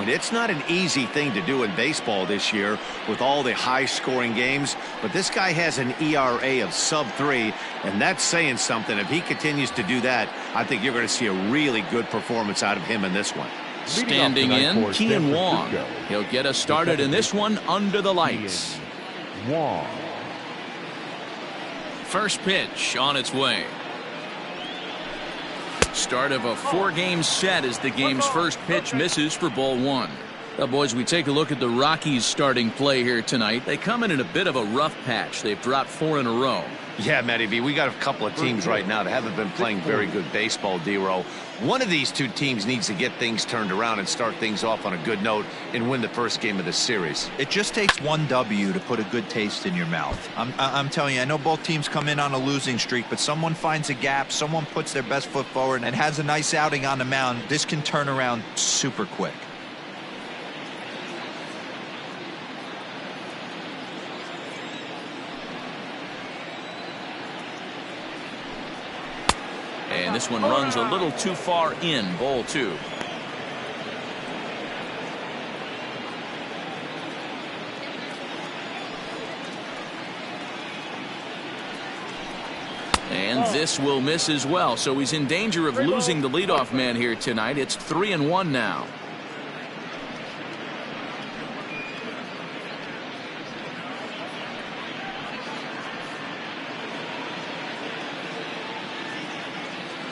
point. It's not an easy thing to do in baseball this year with all the high-scoring games, but this guy has an ERA of sub-3, and that's saying something. If he continues to do that, I think you're going to see a really good performance out of him in this one. Standing in, Kian Wong. He'll get us started in this one under the lights. Wong. First pitch on its way. Start of a 4-game set as the game's first pitch misses for ball 1. Well, boys, we take a look at the Rockies starting play here tonight. They come in a bit of a rough patch. They've dropped 4 in a row. Yeah, Matty V, we got a couple of teams right now that haven't been playing very good baseball, D-Row. One of these two teams needs to get things turned around and start things off on a good note and win the first game of the series. It just takes one W to put a good taste in your mouth. I'm telling you, I know both teams come in on a losing streak, but someone finds a gap, someone puts their best foot forward and has a nice outing on the mound. This can turn around super quick. And this one runs a little too far in, ball 2. And this will miss as well, so he's in danger of losing the leadoff man here tonight. It's 3-1 now.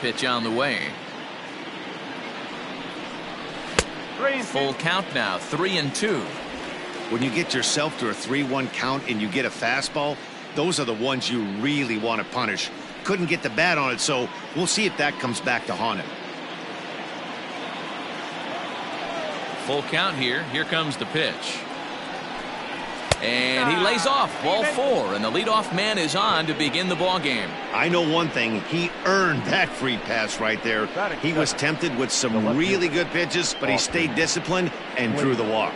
Pitch on the way. Full count now, 3-2. When you get yourself to a 3-1 count and you get a fastball, those are the ones you really want to punish. Couldn't get the bat on it, so we'll see if that comes back to haunt him. Full count here. Here comes the pitch. And he lays off, ball 4, and the leadoff man is on to begin the ball game. I know one thing, he earned that free pass right there. He was tempted with some really good pitches, but he stayed disciplined and drew the walk.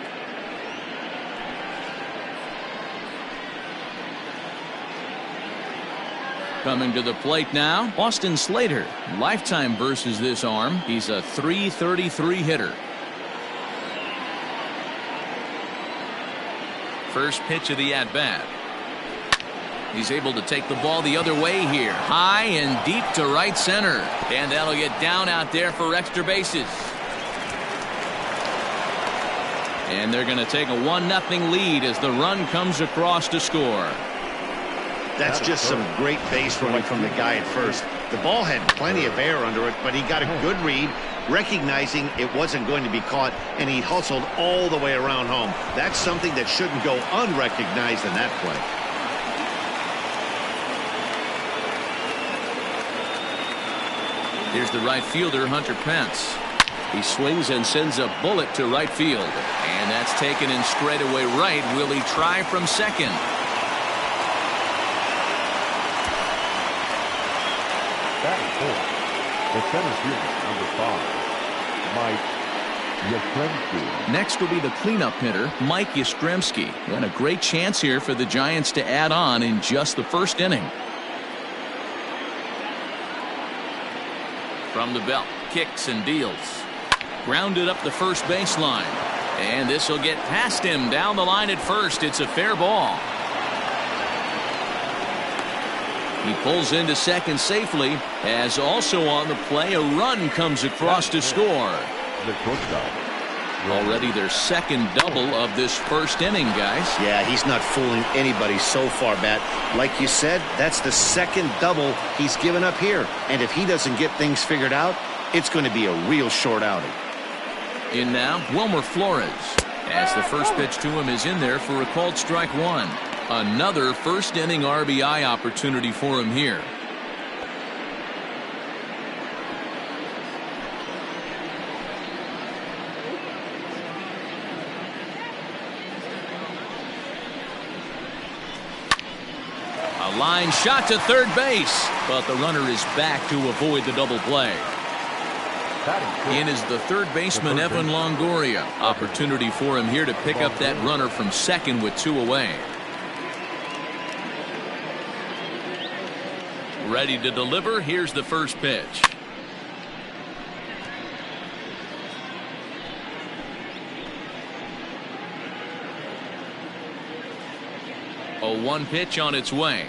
Coming to the plate now, Austin Slater. Lifetime versus this arm. He's a .333 hitter. First pitch of the at-bat. He's able to take the ball the other way here. High and deep to right center. And that'll get down out there for extra bases. And they're going to take a 1-0 lead as the run comes across to score. That's just some great base running from the guy at first. The ball had plenty of air under it, but he got a good read, recognizing it wasn't going to be caught, and he hustled all the way around home. That's something that shouldn't go unrecognized in that play. Here's the right fielder, Hunter Pence. He swings and sends a bullet to right field. And that's taken in straightaway right. Will he try from second? Batting fourth, the center fielder, number 5, Mike Yastrzemski. Next will be the cleanup hitter, Mike Yastrzemski. And a great chance here for the Giants to add on in just the first inning. From the belt, kicks and deals. Grounded up the first baseline. And this will get past him down the line at first. It's a fair ball. He pulls into second safely, as also on the play a run comes across to score. The shortstop. Already their second double of this first inning, guys. Yeah, he's not fooling anybody so far, Matt. Like you said, that's the second double he's given up here. And if he doesn't get things figured out, it's going to be a real short outing. In now, Wilmer Flores, as the first pitch to him is in there for a called strike 1. Another first inning RBI opportunity for him here. A line shot to third base, but the runner is back to avoid the double play. In is the third baseman, Evan Longoria. Opportunity for him here to pick up that runner from second with 2 away. Ready to deliver. Here's the first pitch. A 1 pitch on its way.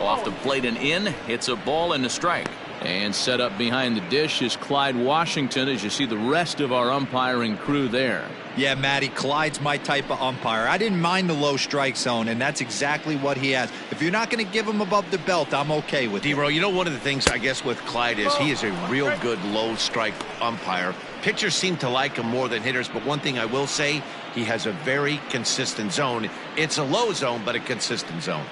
Off the plate and in. It's a ball and a strike. And set up behind the dish is Clyde Washington, as you see the rest of our umpiring crew there. Yeah, Matty, Clyde's my type of umpire. I didn't mind the low strike zone, and that's exactly what he has. If you're not going to give him above the belt, I'm okay with it. D-Row, you know, one of the things I guess with Clyde is he is a real good low strike umpire. Pitchers seem to like him more than hitters, but one thing I will say, he has a very consistent zone. It's a low zone, but a consistent zone.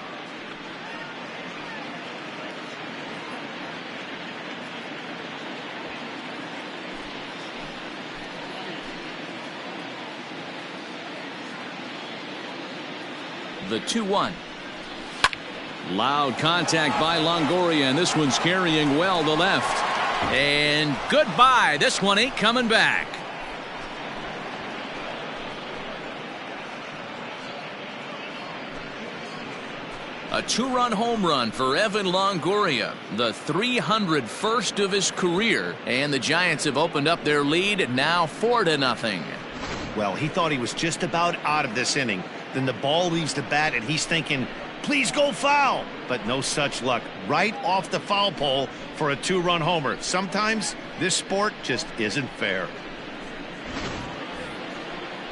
The 2-1. Loud contact by Longoria, and this one's carrying well to left. And goodbye. This one ain't coming back. A 2-run home run for Evan Longoria, the 301st of his career, and the Giants have opened up their lead now 4-0. Well, he thought he was just about out of this inning. Then the ball leaves the bat, and he's thinking, please go foul. But no such luck. Right off the foul pole for a 2-run homer. Sometimes this sport just isn't fair.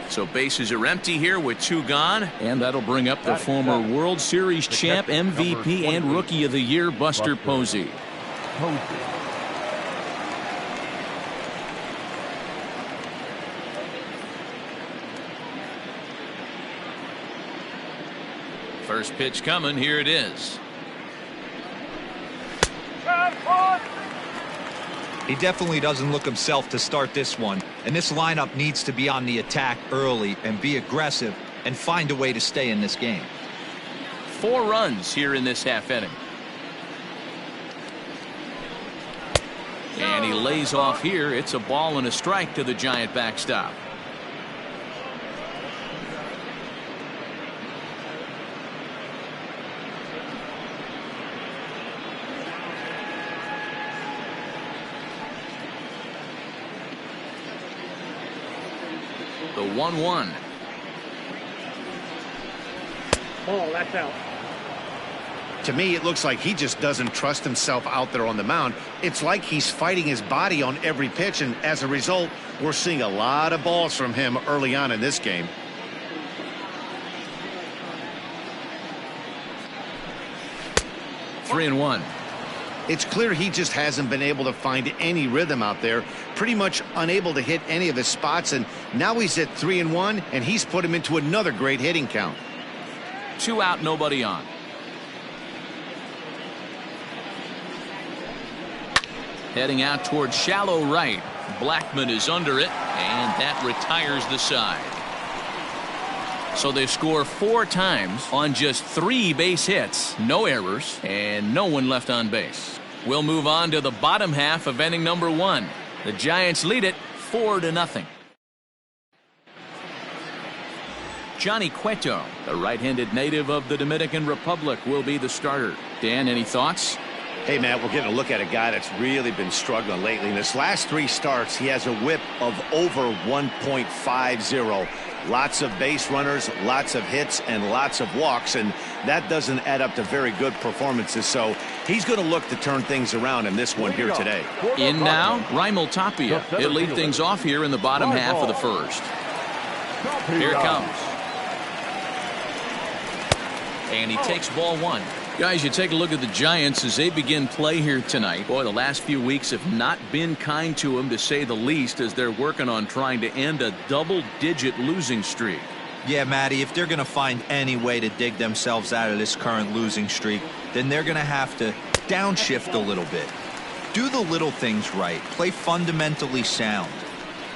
So bases are empty here with 2 gone, and that'll bring up the former World Series champ, MVP, and Rookie of the Year, Buster Posey. First pitch coming. Here it is. He definitely doesn't look himself to start this one, and this lineup needs to be on the attack early and be aggressive and find a way to stay in this game. 4 runs here in this half inning. And he lays off here. It's a ball and a strike to the Giant backstop. The 1-1. Oh, that's out. To me, it looks like he just doesn't trust himself out there on the mound. It's like he's fighting his body on every pitch, and as a result, we're seeing a lot of balls from him early on in this game. Three and one. It's clear he just hasn't been able to find any rhythm out there, pretty much unable to hit any of his spots, and now he's at 3-1, and he's put him into another great hitting count. 2 out, nobody on. Heading out towards shallow right. Blackman is under it, and that retires the side. So they score 4 times on just 3 base hits, no errors, and no one left on base. We'll move on to the bottom half of inning number 1. The Giants lead it 4-0. Johnny Cueto, the right-handed native of the Dominican Republic, will be the starter. Dan, any thoughts? Hey, Matt, we're getting a look at a guy that's really been struggling lately. In his last 3 starts, he has a whip of over 1.50. Lots of base runners, lots of hits, and lots of walks, and that doesn't add up to very good performances. So he's going to look to turn things around in this one here today. In now, Raimel Tapia. He'll lead things off here in the bottom half of the first. Here it comes. And he takes ball 1. Guys, you take a look at the Giants as they begin play here tonight. Boy, the last few weeks have not been kind to them, to say the least, as they're working on trying to end a double-digit losing streak. Yeah, Matty, if they're going to find any way to dig themselves out of this current losing streak, then they're going to have to downshift a little bit. Do the little things right. Play fundamentally sound.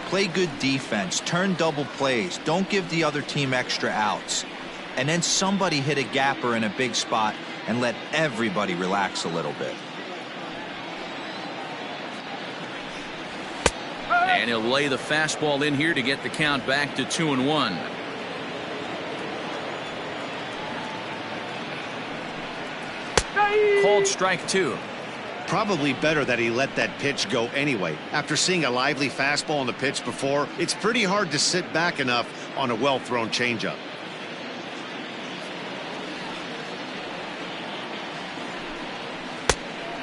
Play good defense. Turn double plays. Don't give the other team extra outs. And then somebody hit a gapper in a big spot and let everybody relax a little bit. And he'll lay the fastball in here to get the count back to 2-1. Called strike 2. Probably better that he let that pitch go anyway. After seeing a lively fastball on the pitch before, it's pretty hard to sit back enough on a well-thrown changeup.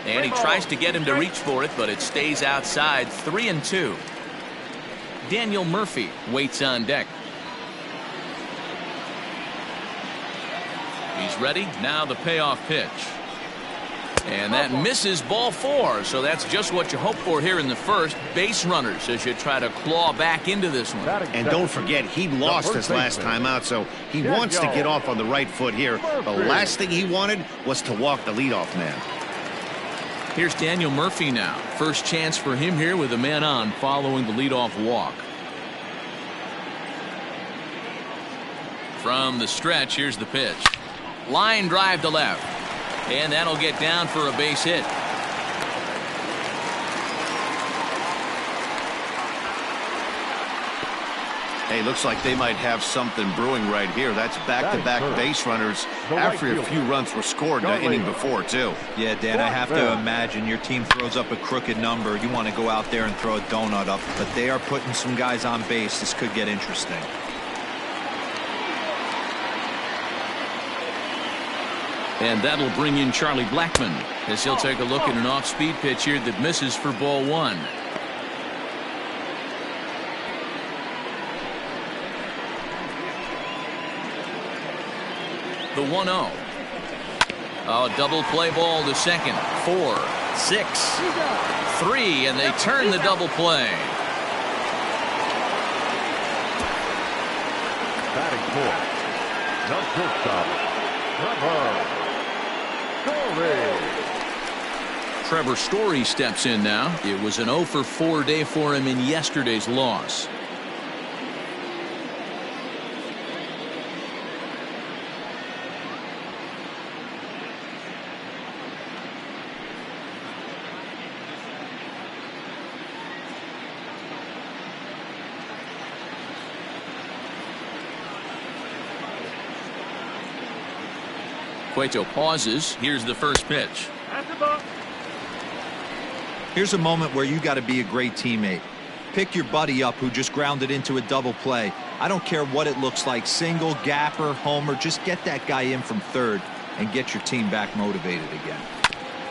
And he tries to get him to reach for it, but it stays outside. 3-2. Daniel Murphy waits on deck. He's ready. Now the payoff pitch. And that misses, ball 4. So that's just what you hope for here in the first. Base runners as you try to claw back into this one. And don't forget, he lost his last time out, so he wants to get off on the right foot here. The last thing he wanted was to walk the leadoff man. Here's Daniel Murphy now. First chance for him here with a man on following the leadoff walk. From the stretch, here's the pitch. Line drive to left. And that'll get down for a base hit. Hey, looks like they might have something brewing right here. That's back-to-back base runners after a few runs were scored the inning before, too. Yeah, Dan, I have to imagine your team throws up a crooked number. You want to go out there and throw a donut up, but they are putting some guys on base. This could get interesting. And that'll bring in Charlie Blackmon as he'll take a look at an off-speed pitch here that misses for ball 1. The 1-0. Oh, double play ball to second. 4, 6, 3, and they turn the double play. Batting 4. No shortstop. Trevor Story steps in now. It was an 0-for-4 day for him in yesterday's loss. Cueto pauses. Here's the first pitch. Here's a moment where you got to be a great teammate. Pick your buddy up who just grounded into a double play. I don't care what it looks like, single, gapper, homer, just get that guy in from third and get your team back motivated again.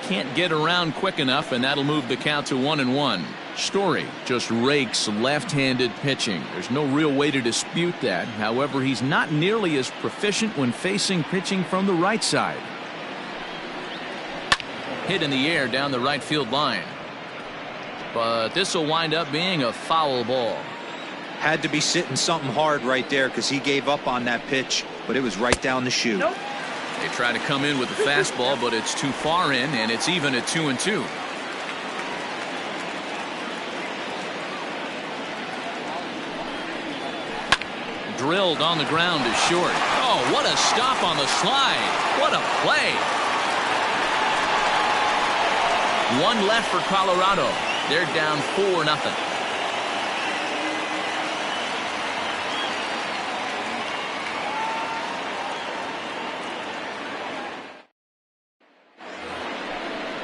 Can't get around quick enough, and that'll move the count to 1-1. Story just rakes left-handed pitching. There's no real way to dispute that. However, he's not nearly as proficient when facing pitching from the right side. Hit in the air down the right field line. But this will wind up being a foul ball. Had to be sitting something hard right there because he gave up on that pitch, but it was right down the chute. Nope. They try to come in with a fastball, but it's too far in, and it's even at 2-2. Drilled on the ground is short. Oh, what a stop on the slide. What a play. One left for Colorado. They're down 4-0.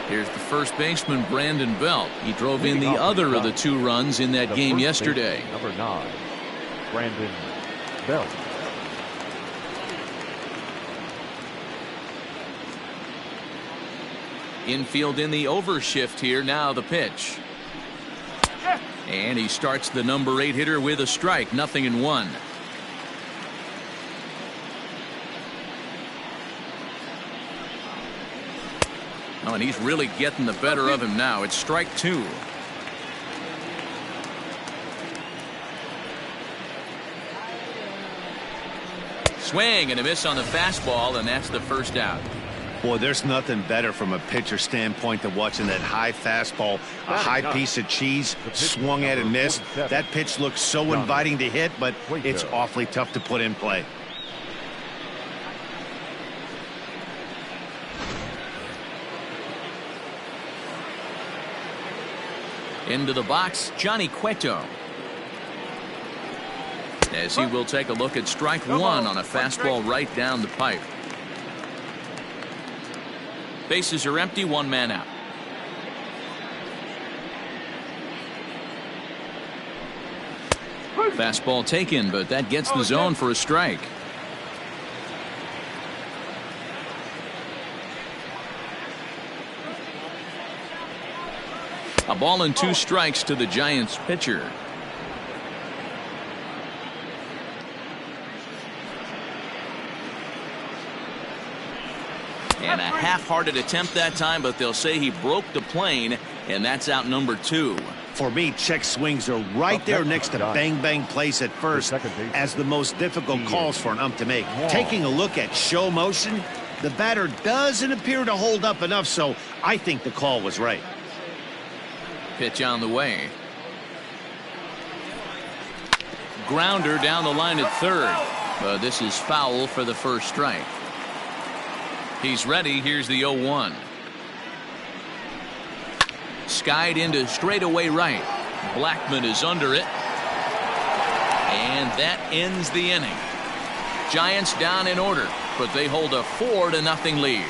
Here's the first baseman, Brandon Belt. He drove in the other of the 2 runs in that game yesterday. Number 9, Brandon Belt. Infield in the overshift here. Now the pitch. And he starts the number 8 hitter with a strike. 0-1. Oh, and he's really getting the better of him now. It's strike 2. Swing and a miss on the fastball, and that's the first out. Boy, there's nothing better from a pitcher standpoint than watching that high fastball, a high piece of cheese, swung at and missed. That pitch looks so inviting to hit, but it's awfully tough to put in play. Into the box, Johnny Cueto. As he will take a look at strike 1 on a fastball right down the pipe. Bases are empty, 1 man out. Fastball taken, but that gets the zone for a strike. A ball and 2 strikes to the Giants pitcher. And a half-hearted attempt that time, but they'll say he broke the plane, and that's out number 2. For me, check swings are right there next to bang-bang plays at first as the most difficult calls for an ump to make. Taking a look at show motion, the batter doesn't appear to hold up enough, so I think the call was right. Pitch on the way. Grounder down the line at third. This is foul for the first strike. He's ready. Here's the 0-1. Skied into straightaway right. Blackman is under it. And that ends the inning. Giants down in order, but they hold a 4-0 lead.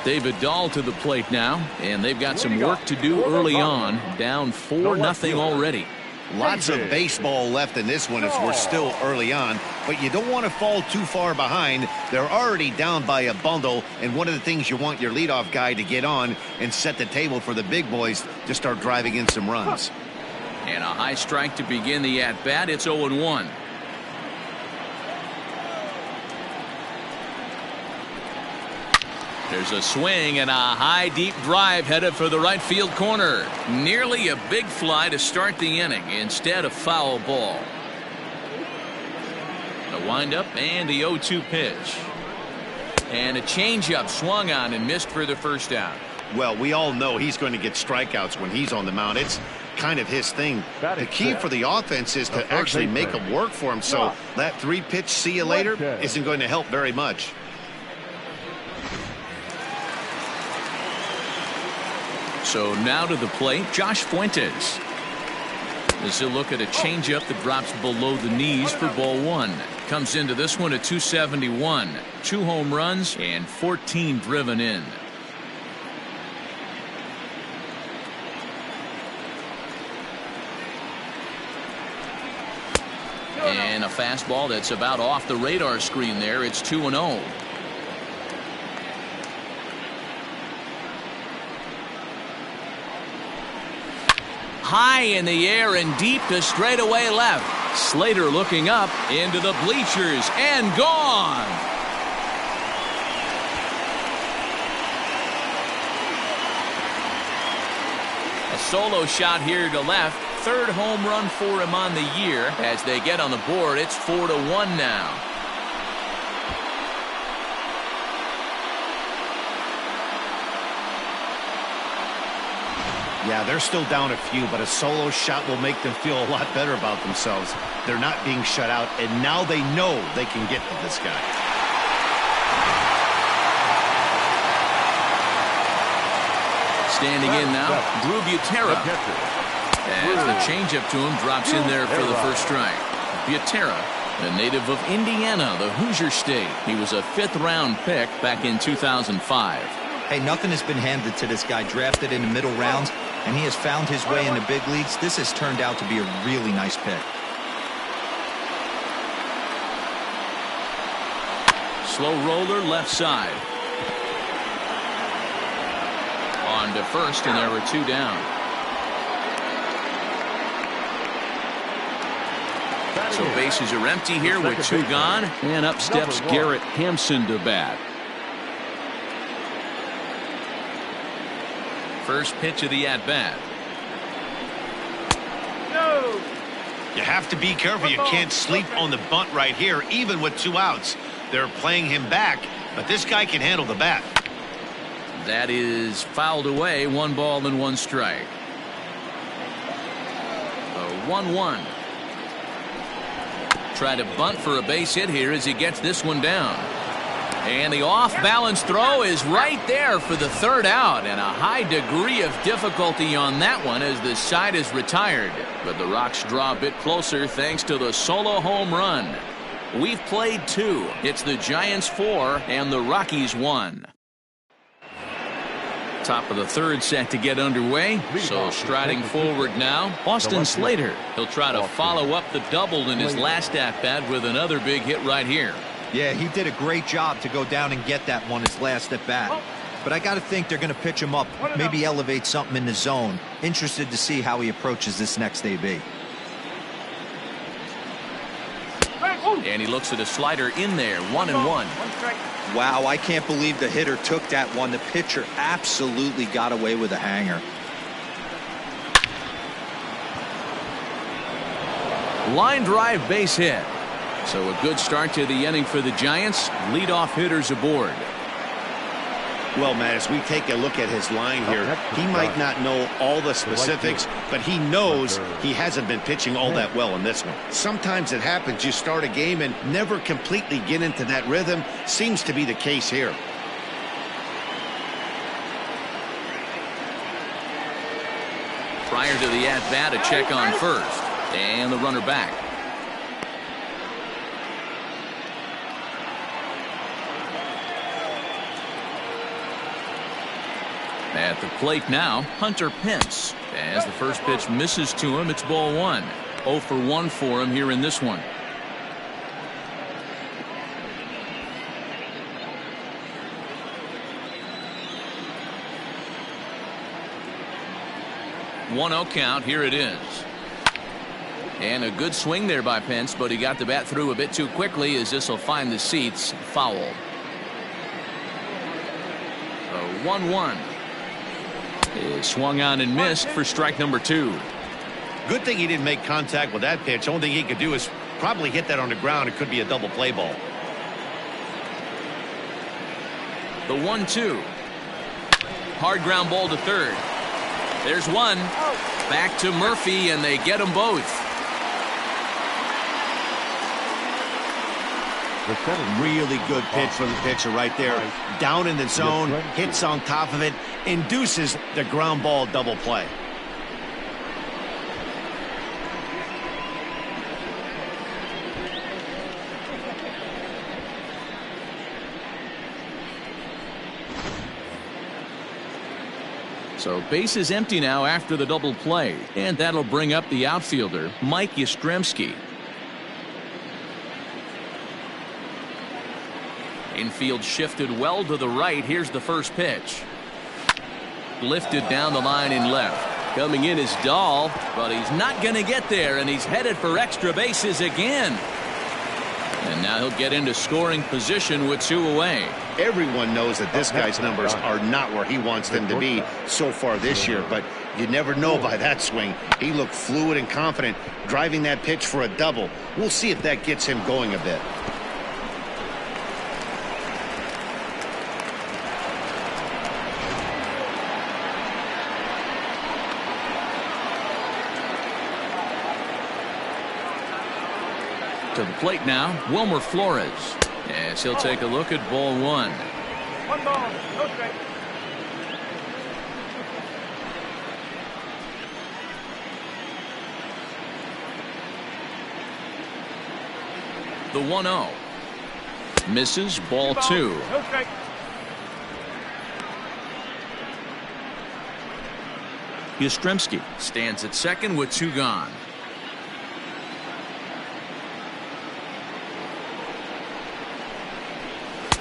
David Dahl to the plate now, and they've got some work to do early on. Down 4-0 already. Lots of baseball left in this one as we're still early on, but you don't want to fall too far behind. They're already down by a bundle, and one of the things you want your leadoff guy to get on and set the table for the big boys to start driving in some runs. And a high strike to begin the at-bat. It's 0-1. There's a swing and a high deep drive headed for the right field corner. Nearly a big fly to start the inning. Instead, a foul ball. The windup and the 0-2 pitch. And a changeup swung on and missed for the first out. Well, we all know he's going to get strikeouts when he's on the mound. It's kind of his thing. The key for the offense is to actually make them work for him. So that 3-pitch see you later isn't going to help very much. So now to the plate, Josh Fuentes. As he'll look at a changeup that drops below the knees for ball 1. Comes into this one at 271. 2 home runs and 14 driven in. And a fastball that's about off the radar screen there. It's 2-0. High in the air and deep to straightaway left. Slater looking up into the bleachers and gone. A solo shot here to left. 3rd home run for him on the year. As they get on the board, it's 4-1 now. Yeah, they're still down a few, but a solo shot will make them feel a lot better about themselves. They're not being shut out, and now they know they can get to this guy. Standing in now, Drew Butera. As the changeup to him drops in there for the first strike. Butera, a native of Indiana, the Hoosier State. He was a 5th-round pick back in 2005. Hey, nothing has been handed to this guy. Drafted in the middle rounds, and he has found his way in the big leagues. This has turned out to be a really nice pick. Slow roller left side. On to first, and there were 2 down. So bases are empty here with 2 gone, and up steps Garrett Hampson to bat. First pitch of the at-bat. No. You have to be careful. You can't sleep on the bunt right here, even with 2 outs. They're playing him back, but this guy can handle the bat. That is fouled away. 1 ball and 1 strike. A 1-1. Try to bunt for a base hit here as he gets this one down. And the off-balance throw is right there for the 3rd out, and a high degree of difficulty on that one as the side is retired. But the Rocks draw a bit closer thanks to the solo home run. We've played 2. It's the Giants 4 and the Rockies 1. Top of the third set to get underway. So striding forward now, Austin Slater. He'll try to follow up the double in his last at-bat with another big hit right here. Yeah, he did a great job to go down and get that one his last at-bat. But I got to think they're going to pitch him up, maybe elevate something in the zone. Interested to see how he approaches this next AB. And he looks at a slider in there, 1-1. Wow, I can't believe the hitter took that one. The pitcher absolutely got away with a hanger. Line drive base hit. So a good start to the inning for the Giants. Leadoff hitters aboard. Well, Matt, as we take a look at his line here, he might not know all the specifics, but he knows he hasn't been pitching all that well in this one. Sometimes it happens. You start a game and never completely get into that rhythm. Seems to be the case here. Prior to the at-bat, a check on first. And the runner back. At the plate now, Hunter Pence. As the first pitch misses to him, it's ball one. 0 for 1 for him here in this one. One-0 count. Here it is. And a good swing there by Pence, but he got the bat through a bit too quickly as this will find the seats foul. 1-1. Is swung on and missed for strike number 2. Good thing he didn't make contact with that pitch. Only thing he could do is probably hit that on the ground. It could be a double play ball. The 1-2. Hard ground ball to third. There's one. Back to Murphy, and they get them both. Really good pitch from the pitcher right there. Down in the zone, hits on top of it, induces the ground ball double play. So base is empty now after the double play, and that'll bring up the outfielder, Mike Yastrzemski. Infield shifted well to the right. Here's the first pitch. Lifted down the line in left. Coming in is Dahl, but he's not going to get there, and he's headed for extra bases again. And now he'll get into scoring position with 2 away. Everyone knows that this guy's numbers are not where he wants them to be so far this year, but you never know by that swing. He looked fluid and confident driving that pitch for a double. We'll see if that gets him going a bit. To the plate now, Wilmer Flores. As he'll take a look at ball 1. 1 ball, no strike. The 1-0. Misses, ball 2. No strike. Yastrzemski stands at second with 2 gone.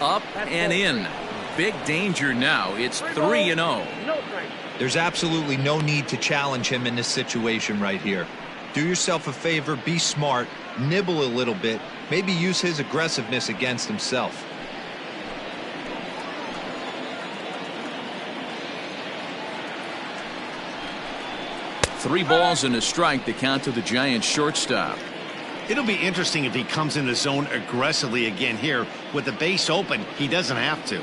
Up and in. Big danger now. It's 3-0. No strike. There's absolutely no need to challenge him in this situation right here. Do yourself a favor, be smart, nibble a little bit, maybe use his aggressiveness against himself. Three balls and a strike to count to the Giants shortstop. It'll be interesting if he comes in the zone aggressively again here. With the base open, he doesn't have to.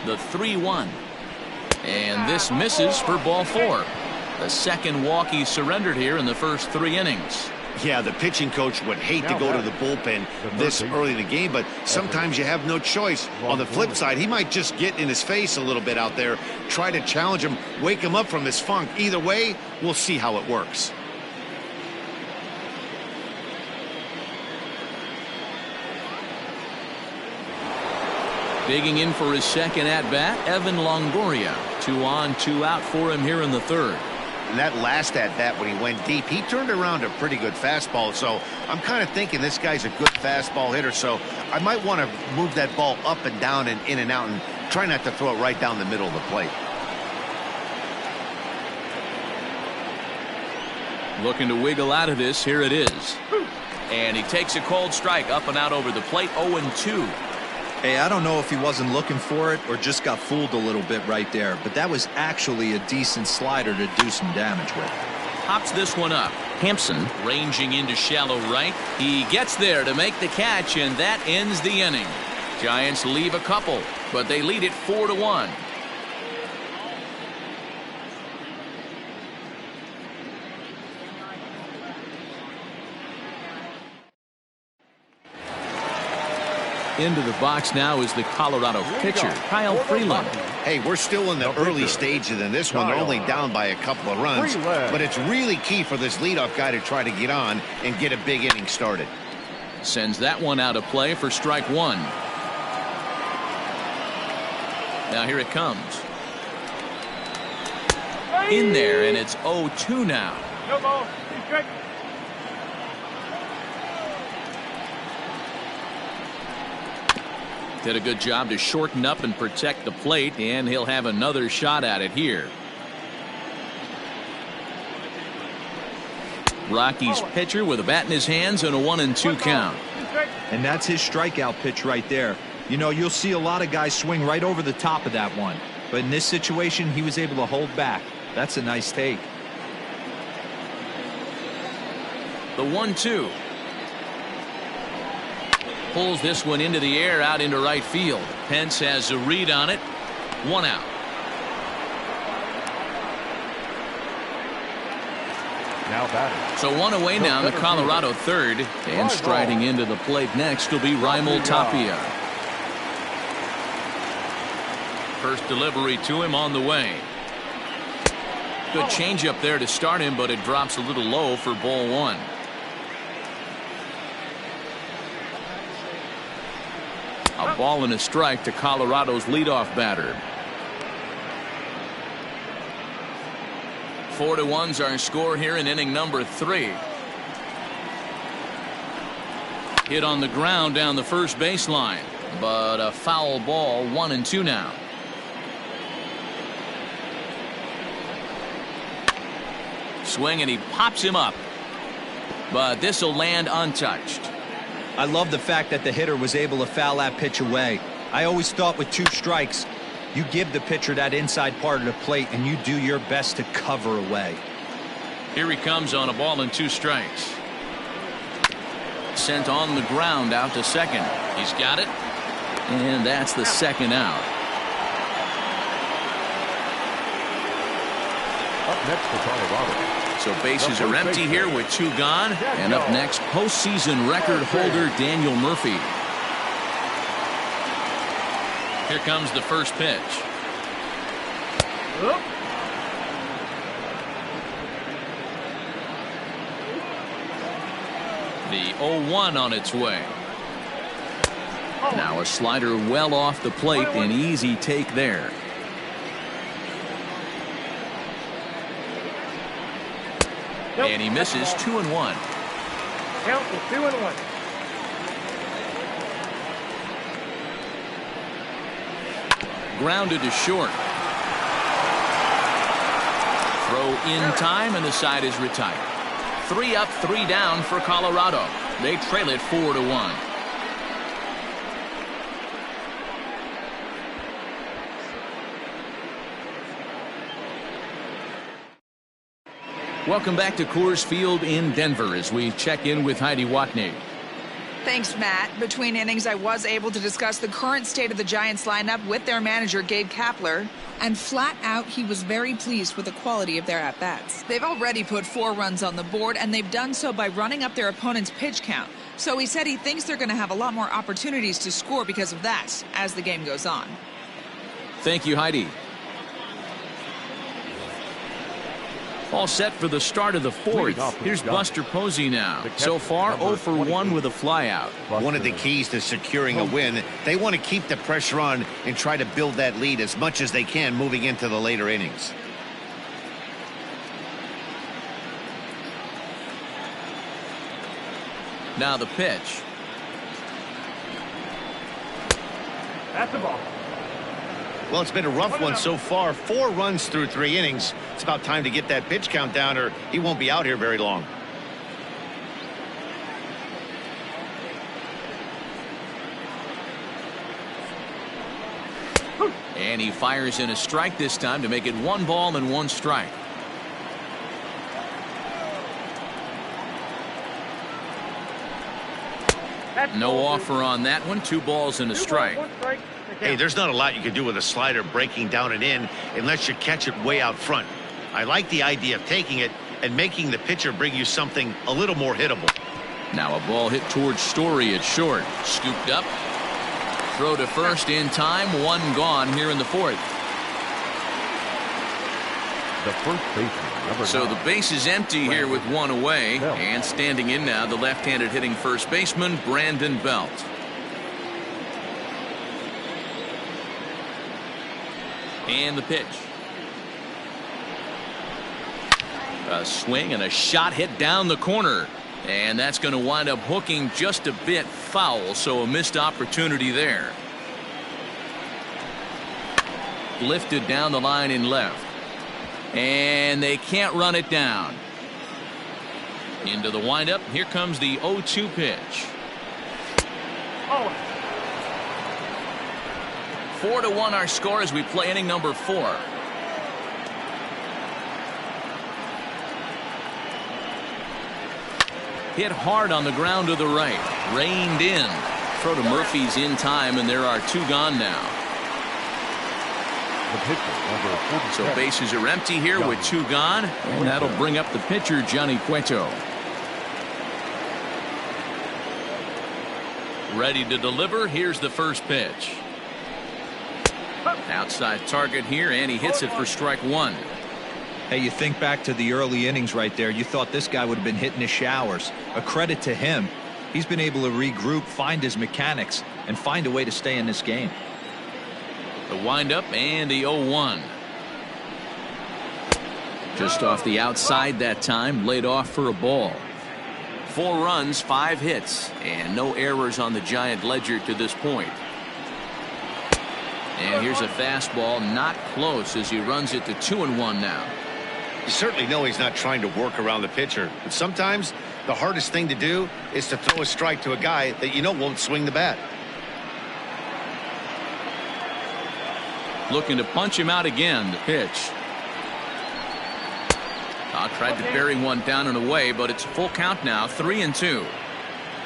The 3-1. And this misses for ball 4. The second walk he surrendered here in the first 3 innings. Yeah, the pitching coach would hate to go to the bullpen this early in the game, but sometimes you have no choice. On the flip side, he might just get in his face a little bit out there, try to challenge him, wake him up from his funk. Either way, we'll see how it works. Digging in for his second at-bat, Evan Longoria. 2 on, 2 out for him here in the third. And that last at-bat when he went deep, he turned around a pretty good fastball. So I'm kind of thinking this guy's a good fastball hitter. So I might want to move that ball up and down and in and out and try not to throw it right down the middle of the plate. Looking to wiggle out of this. Here it is. And he takes a cold strike up and out over the plate. 0-2. Hey, I don't know if he wasn't looking for it or just got fooled a little bit right there, but that was actually a decent slider to do some damage with. Pops this one up. Hampson ranging into shallow right. He gets there to make the catch, and that ends the inning. Giants leave a couple, but they lead it 4-1. Into the box now is the Colorado pitcher, Kyle Freeland. Hey, we're still in the early stages in this one. They're only down by a couple of runs, but it's really key for this leadoff guy to try to get on and get a big inning started. Sends that one out of play for strike one. Now here it comes. In there, and it's 0-2 now. No ball. Strike. Did a good job to shorten up and protect the plate, and he'll have another shot at it here. Rockies pitcher with a bat in his hands and a 1-2 count. And that's his strikeout pitch right there. You know, you'll see a lot of guys swing right over the top of that one, but in this situation he was able to hold back. That's a nice take. The 1-2. Pulls this one into the air out into right field. Pence has a read on it. 1 out. Now batting. So 1 away now in the Colorado third. And striding into the plate next will be Raimel Tapia. First delivery to him on the way. Good changeup there to start him, but it drops a little low for ball 1. A ball and a strike to Colorado's leadoff batter. 4-1's our score here in inning number 3. Hit on the ground down the first baseline, but a foul ball. 1-2 now. Swing, and he pops him up, but this will land untouched. I love the fact that the hitter was able to foul that pitch away. I always thought with 2 strikes, you give the pitcher that inside part of the plate and you do your best to cover away. Here he comes on a ball and 2 strikes. Sent on the ground out to second. He's got it, and that's the second out. Up next for Colorado. So bases are empty here with 2 gone. And up next, postseason record holder Daniel Murphy. Here comes the first pitch. The 0-1 on its way. Now a slider well off the plate. An easy take there. And he misses. 2-1. Count is 2-1. Grounded to short. Throw in time, and the side is retired. 3 up, 3 down for Colorado. They trail it 4-1. Welcome back to Coors Field in Denver as we check in with Heidi Watney. Thanks, Matt. Between innings, I was able to discuss the current state of the Giants lineup with their manager, Gabe Kapler. And flat out, he was very pleased with the quality of their at-bats. They've already put 4 runs on the board, and they've done so by running up their opponent's pitch count. So he said he thinks they're going to have a lot more opportunities to score because of that as the game goes on. Thank you, Heidi. All set for the start of the fourth. Here's Buster Posey now. So far, 0 for 1 with a flyout. One of the keys to securing a win, they want to keep the pressure on and try to build that lead as much as they can moving into the later innings. Now the pitch. That's the ball. Well, it's been a rough one so far. 4 runs through 3 innings. It's about time to get that pitch count down or he won't be out here very long. And he fires in a strike this time to make it 1 ball and 1 strike. No offer on that one. 2 balls and a strike. Hey, there's not a lot you can do with a slider breaking down and in unless you catch it way out front. I like the idea of taking it and making the pitcher bring you something a little more hittable. Now a ball hit towards Story at short. Scooped up. Throw to first in time. 1 gone here in the fourth. The first baseman, number So 9. the base is empty here with 1 away. And standing in now, the left-handed hitting first baseman, Brandon Belt. And the pitch. A swing and a shot hit down the corner. And that's going to wind up hooking just a bit foul, so a missed opportunity there. Lifted down the line in left. And they can't run it down. Into the windup. Here comes the 0-2 pitch. 4-1 our score as we play inning number 4. Hit hard on the ground to the right. Reined in. Throw to Murphy's in time, and there are 2 gone now. The pitcher, number 47. So bases are empty here with 2 gone, and that'll bring up the pitcher, Johnny Cueto. Ready to deliver. Here's the first pitch. Outside target here, and he hits it for strike 1. Hey, you think back to the early innings right there. You thought this guy would have been hitting his showers. A credit to him. He's been able to regroup, find his mechanics, and find a way to stay in this game. The windup and the 0-1. Just off the outside that time, laid off for a ball. 4 runs, 5 hits, and no errors on the Giant ledger to this point. And here's a fastball, not close as he runs it to 2-1 now. You certainly know he's not trying to work around the pitcher, but sometimes the hardest thing to do is to throw a strike to a guy that you know won't swing the bat. Looking to punch him out again. The pitch. Tried to bury one down and away, but it's a full count now. 3-2.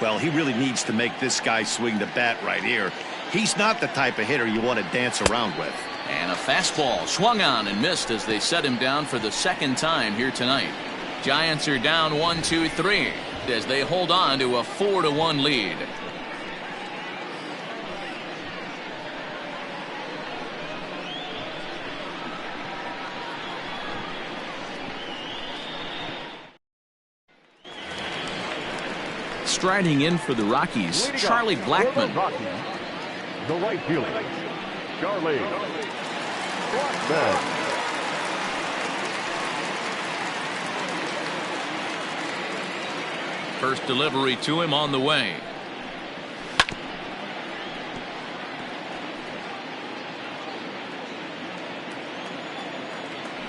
Well, he really needs to make this guy swing the bat right here. He's not the type of hitter you want to dance around with. And a fastball swung on and missed as they set him down for the 2nd time here tonight. Giants are down 1-2-3 as they hold on to a 4-1 lead. Striding in for the Rockies, Charlie Blackmon. The right fielder, Charlie Blackmon. First delivery to him on the way.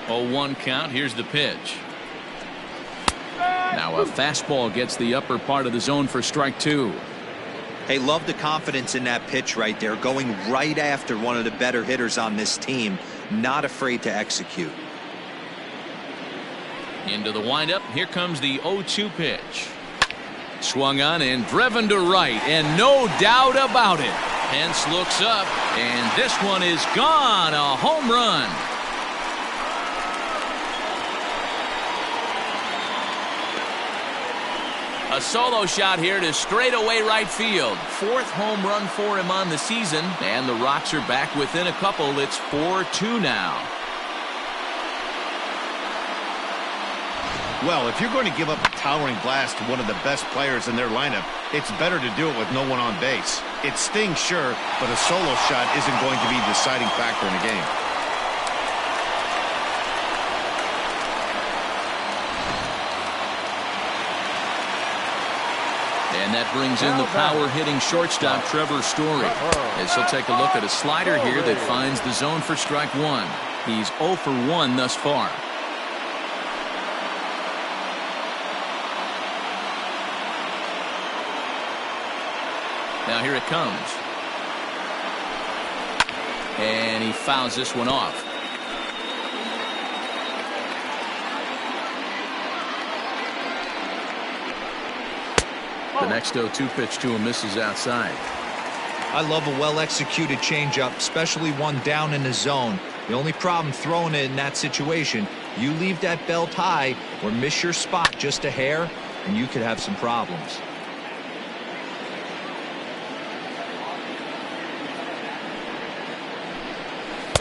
Oh, 1 count. Here's the pitch. Now a fastball gets the upper part of the zone for strike 2. Hey, love the confidence in that pitch right there, going right after one of the better hitters on this team, not afraid to execute. Into the windup. Here comes the 0-2 pitch. Swung on and driven to right, and no doubt about it. Pence looks up, and this one is gone. A home run. A solo shot here to straightaway right field. 4th home run for him on the season, and the Rocks are back within a couple. It's 4-2 now. Well, if you're going to give up a towering blast to one of the best players in their lineup, it's better to do it with no one on base. It stings, sure, but a solo shot isn't going to be the deciding factor in a game. And that brings in the power-hitting shortstop, Trevor Story, as he'll take a look at a slider here that finds the zone for strike one. He's 0 for 1 thus far. Now here it comes. And he fouls this one off. The next 0-2 pitch to him misses outside. I love a well-executed changeup, especially one down in the zone. The only problem throwing it in that situation, you leave that belt high or miss your spot just a hair, and you could have some problems.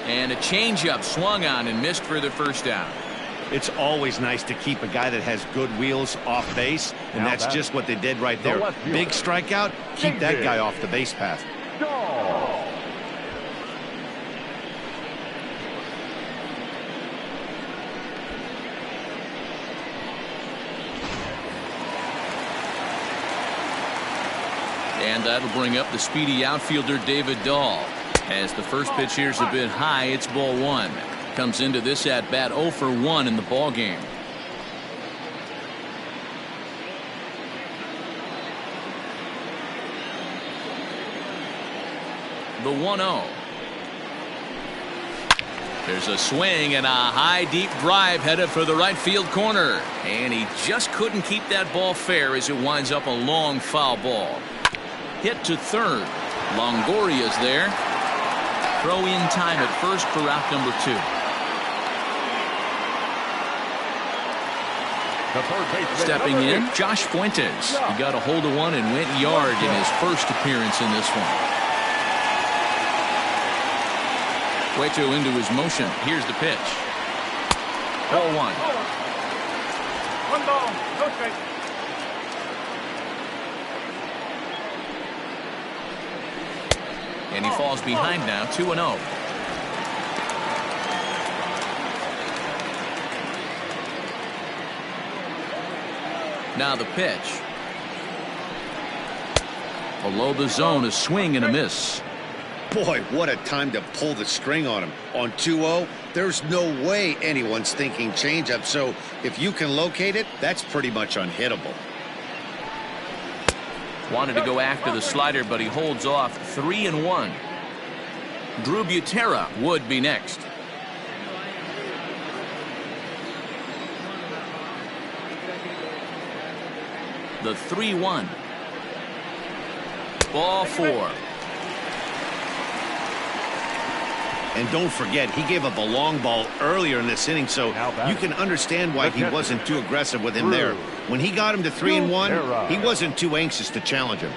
And a changeup swung on and missed for the first down. It's always nice to keep a guy that has good wheels off base, and that's just what they did right there. Big strikeout, keep that guy off the base path. And that'll bring up the speedy outfielder David Dahl. As the first pitch here's a bit high, it's ball one. Comes into this at bat 0 for 1 in the ball game. The 1-0. There's a swing and a high deep drive headed for the right field corner, and he just couldn't keep that ball fair as it winds up a long foul ball. Hit to third. Longoria's there. Throw in time at first for out number 2. Stepping in, Josh Fuentes. He got a hold of one and went yard in his first appearance in this one. Cueto into his motion. Here's the pitch. Ball 1. One ball, no strike. And he falls behind now, 2-0. Now the pitch. Below the zone, a swing and a miss. Boy, what a time to pull the string on him. On 2-0, there's no way anyone's thinking changeup, so if you can locate it, that's pretty much unhittable. Wanted to go after the slider, but he holds off. 3-1. Drew Butera would be next. The 3-1. Ball 4. And don't forget, he gave up a long ball earlier in this inning, so you can understand why he wasn't too aggressive with him there. When he got him to 3-1, he wasn't too anxious to challenge him.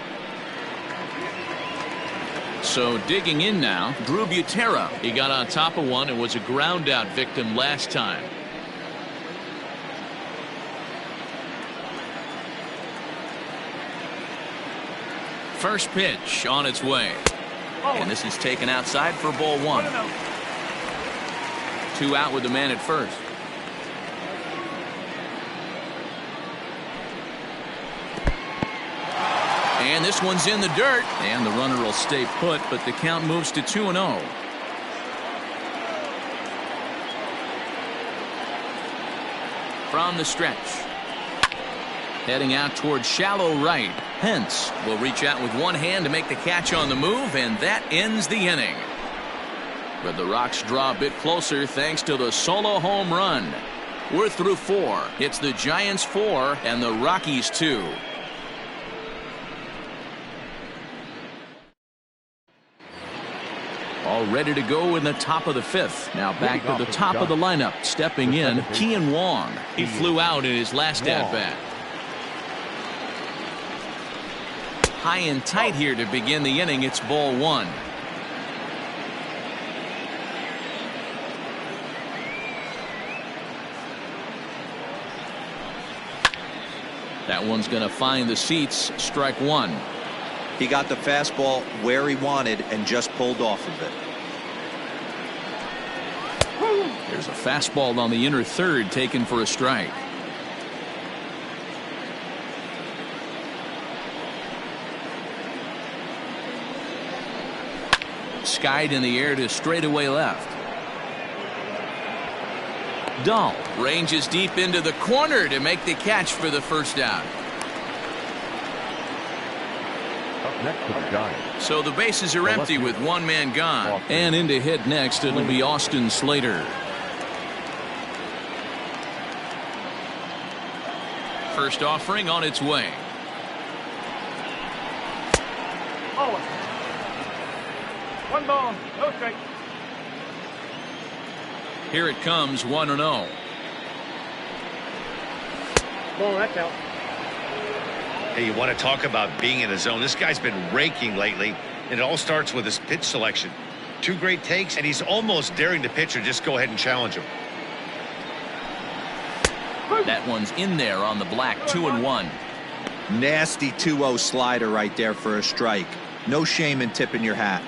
So digging in now, Drew Butera. He got on top of one and was a ground out victim last time. First pitch on its way. And this is taken outside for ball 1. 2 out with the man at first. And this one's in the dirt. And the runner will stay put, but the count moves to 2-0. From the stretch. Heading out towards shallow right. Hence will reach out with one hand to make the catch on the move, and that ends the inning. But the Rocks draw a bit closer thanks to the solo home run. We're through 4. It's the Giants 4 and the Rockies 2. All ready to go in the top of the 5th. Now back to the top of the lineup. Stepping in, Kian Wong. He flew out in his last at-bat. High and tight here to begin the inning. It's ball 1. That one's going to find the seats. Strike one. He got the fastball where he wanted and just pulled off of it. There's a fastball on the inner third taken for a strike. Skied in the air to straightaway left. Dahl ranges deep into the corner to make the catch for the first down. Up next to the Giants. So the bases are empty with one man gone. And in to hit next, it'll be Austin Slater. First offering on its way. Oh. 1 ball, no strike. Here it comes, 1-0. Ball, that's out. Hey, you want to talk about being in a zone? This guy's been raking lately, and it all starts with his pitch selection. 2 great takes, and he's almost daring the pitcher just go ahead and challenge him. That one's in there on the black, 2-1. Nasty 2-0 slider right there for a strike. No shame in tipping your hat.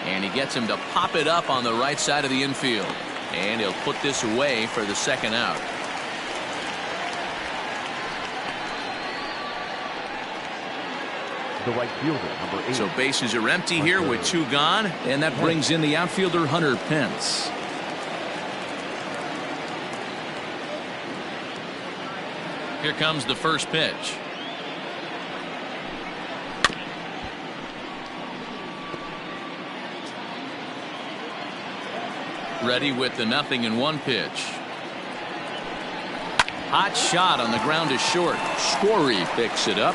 And he gets him to pop it up on the right side of the infield. And he'll put this away for the second out. The right fielder, number 8. So bases are empty here with 2 gone. And that brings in the outfielder Hunter Pence. Here comes the first pitch. Ready with the 0-1 pitch. Hot shot on the ground is short. Story picks it up.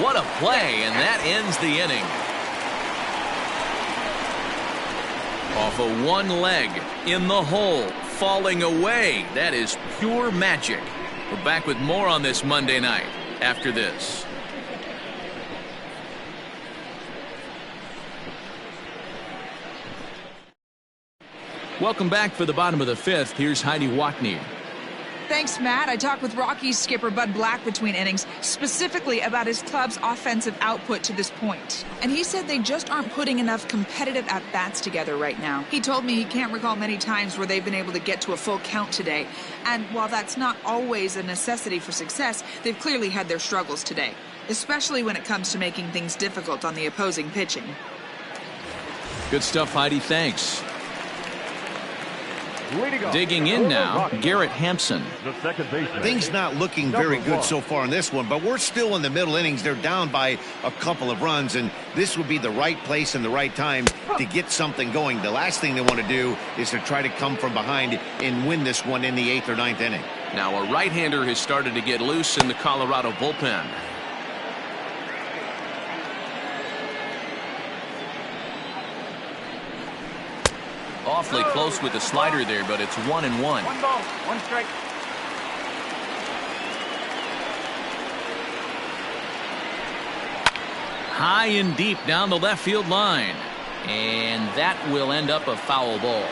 What a play, and that ends the inning. Off of one leg, in the hole, falling away. That is pure magic. We're back with more on this Monday night after this. Welcome back for the bottom of the 5th. Here's Heidi Watney. Thanks, Matt. I talked with Rockies skipper Bud Black between innings, specifically about his club's offensive output to this point. And he said they just aren't putting enough competitive at-bats together right now. He told me he can't recall many times where they've been able to get to a full count today. And while that's not always a necessity for success, they've clearly had their struggles today, especially when it comes to making things difficult on the opposing pitching. Good stuff, Heidi. Thanks. Digging in now, Garrett Hampson. The second baseman. Things not looking very good so far in this one, but we're still in the middle innings. They're down by a couple of runs, and this would be the right place and the right time to get something going. The last thing they want to do is to try to come from behind and win this one in the 8th or 9th inning. Now a right-hander has started to get loose in the Colorado bullpen. Awfully close with the slider there, but it's 1-1. 1 ball, 1 strike. High and deep down the left field line. And that will end up a foul ball.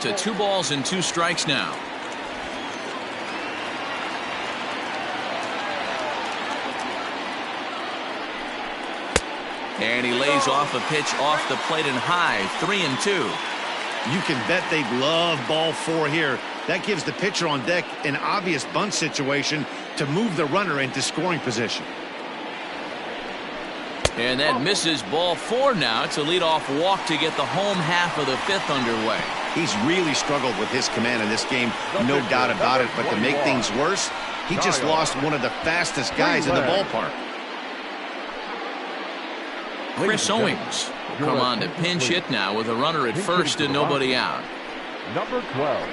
To 2 balls and 2 strikes now. And he lays off a pitch off the plate and high, 3-2. You can bet they love ball 4 here. That gives the pitcher on deck an obvious bunt situation to move the runner into scoring position. And that misses ball 4 now. It's a leadoff walk to get the home half of the 5th underway. He's really struggled with his command in this game, no doubt about it. But to make things worse, he just lost one of the fastest guys in the ballpark. Chris Owings will come on to pinch hit now with a runner at first and nobody out. Number 12,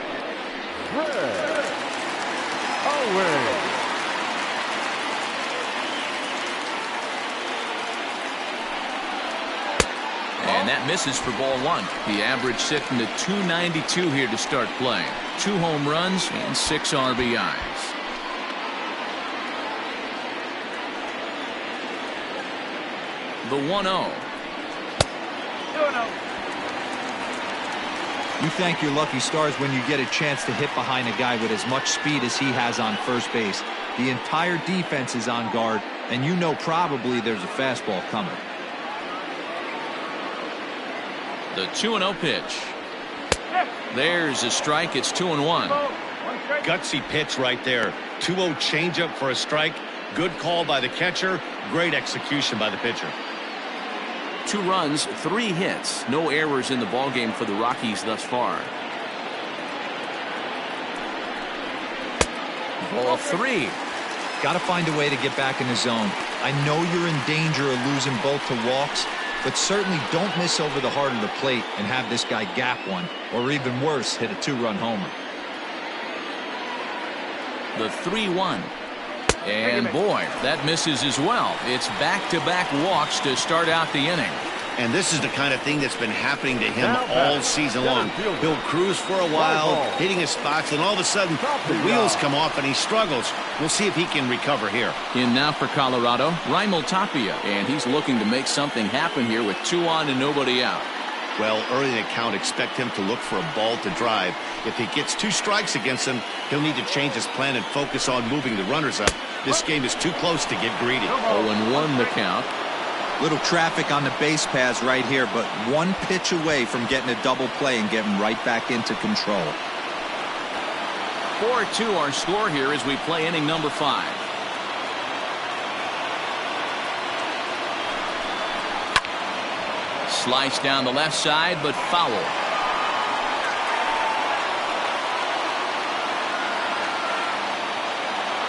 Red Owings. And that misses for ball 1. The average sitting at 292 here to start play. 2 home runs and 6 RBIs. The 1-0. 2-0. You thank your lucky stars when you get a chance to hit behind a guy with as much speed as he has on first base. The entire defense is on guard, and you know probably there's a fastball coming. The 2-0 pitch. There's a strike. It's 2-1. Gutsy pitch right there. 2-0 changeup for a strike. Good call by the catcher. Great execution by the pitcher. 2 runs, 3 hits. No errors in the ballgame for the Rockies thus far. Ball 3. Got to find a way to get back in the zone. I know you're in danger of losing both to walks, but certainly don't miss over the heart of the plate and have this guy gap one, or even worse, hit a 2-run homer. The 3-1. And boy, that misses as well. It's back-to-back walks to start out the inning. And this is the kind of thing that's been happening to him all season long. He'll cruise for a while, hitting his spots, and all of a sudden the wheels come off and he struggles. We'll see if he can recover here. In now for Colorado, Raimel Tapia, and he's looking to make something happen here with 2 on and nobody out. Well, early in the count, expect him to look for a ball to drive. If he gets 2 strikes against him, he'll need to change his plan and focus on moving the runners up. This game is too close to get greedy. 0-1 the count. Little traffic on the base paths right here, but 1 pitch away from getting a double play and getting right back into control. 4-2 our score here as we play inning number 5. Slice down the left side, but foul.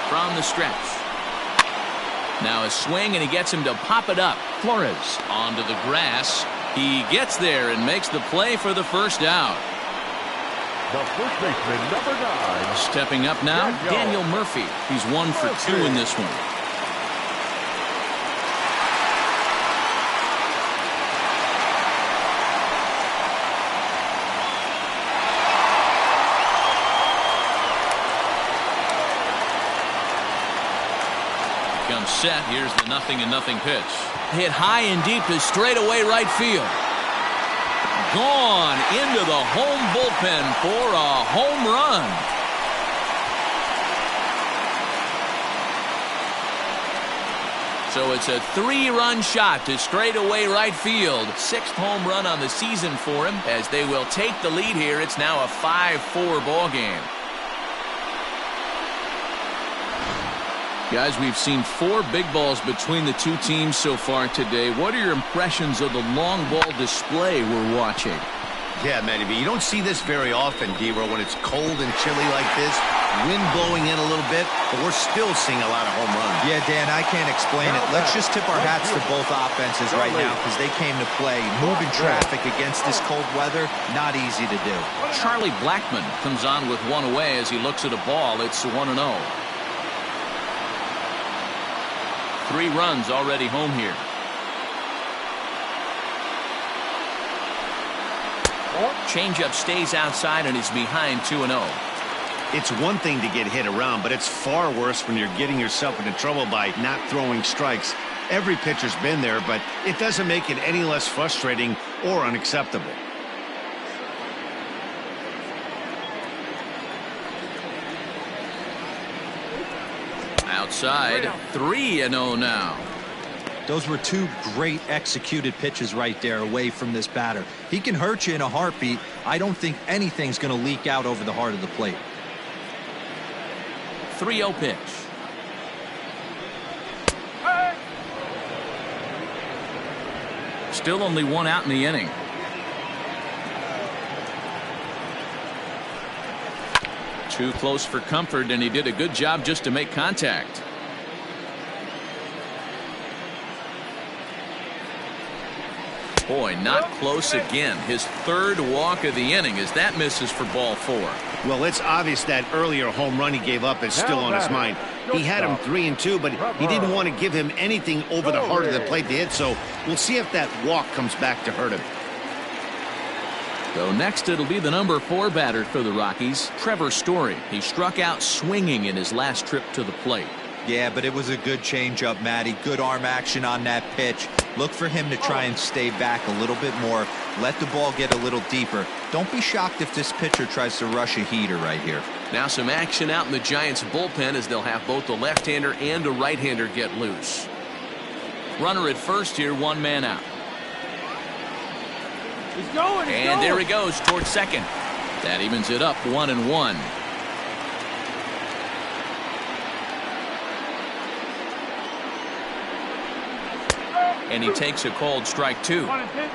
From the stretch. Now a swing, and he gets him to pop it up. Flores onto the grass. He gets there and makes the play for the first out. The first baseman, number 9. Stepping up now, Daniel Murphy. He's 1 for 2 in this one. Comes set. Here's the 0-0 pitch. Hit high and deep to straightaway right field. Gone into the home bullpen for a home run. So it's a 3-run shot to straightaway right field. 6th home run on the season for him as they will take the lead here. It's now a 5-4 ball game. Guys, we've seen 4 big balls between the 2 teams so far today. What are your impressions of the long ball display we're watching? Yeah, Matty B, you don't see this very often, D-Row, when it's cold and chilly like this. Wind blowing in a little bit, but we're still seeing a lot of home runs. Yeah, Dan, I can't explain it. Let's just tip our hats to both offenses right now because they came to play. Moving traffic against this cold weather, not easy to do. Charlie Blackmon comes on with 1 away as he looks at a ball. It's 1-0. 3 runs already home here. Changeup stays outside and is behind 2-0. It's one thing to get hit around, but it's far worse when you're getting yourself into trouble by not throwing strikes. Every pitcher's been there, but it doesn't make it any less frustrating or unacceptable. Outside, 3-0 now. Those were 2 great executed pitches right there away from this batter. He can hurt you in a heartbeat. I don't think anything's going to leak out over the heart of the plate. 3-0 pitch. Still only 1 out in the inning. Too close for comfort, and he did a good job just to make contact. Boy, not close again. His 3rd walk of the inning as that misses for ball 4. Well, it's obvious that earlier home run he gave up is still on his mind. He had him 3-2, but he didn't want to give him anything over the heart of the plate to hit, so we'll see if that walk comes back to hurt him. So next it'll be the number 4 batter for the Rockies, Trevor Story. He struck out swinging in his last trip to the plate. Yeah, but it was a good changeup, Matty. Good arm action on that pitch. Look for him to try and stay back a little bit more. Let the ball get a little deeper. Don't be shocked if this pitcher tries to rush a heater right here. Now some action out in the Giants bullpen as they'll have both the left-hander and a right-hander get loose. Runner at first here, one man out. He's going. And there he goes towards second. That evens it up 1-1. And he takes a called strike 2. 1-2.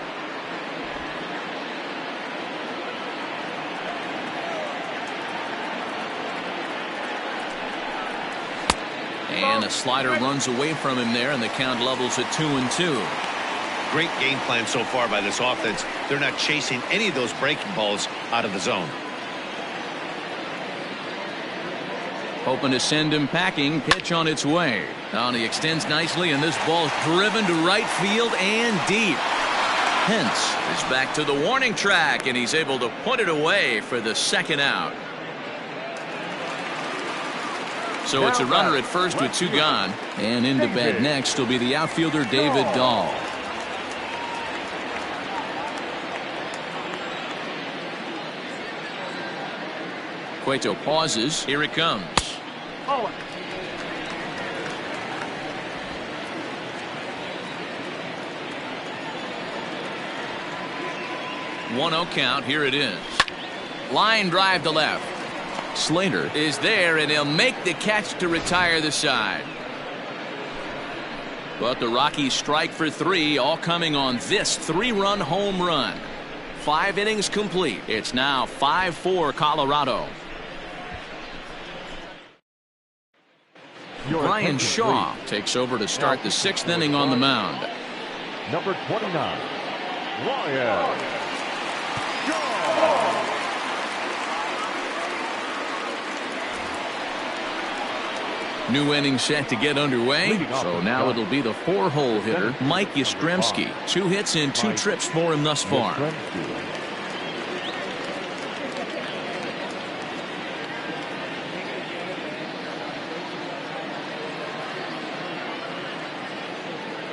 And a slider runs away from him there, and the count levels at 2-2. Great game plan so far by this offense. They're not chasing any of those breaking balls out of the zone. Hoping to send him packing. Pitch on its way. Now he extends nicely, and this ball's driven to right field and deep. Pence is back to the warning track, and he's able to put it away for the second out. So it's a runner at first with 2 gone. And into bat next will be the outfielder David Dahl. Cueto pauses. Here it comes. Oh. 1-0 count. Here it is. Line drive to left. Slater is there, and he'll make the catch to retire the side. But the Rockies strike for 3, all coming on this 3-run home run. 5 innings complete. It's now 5-4 Colorado. Brian Shaw takes over to start the 6th inning on the mound. Number 29, Ryan. New inning set to get underway. So now it'll be the 4-hole hitter, Mike Yastrzemski. 2 hits and 2 trips for him thus far.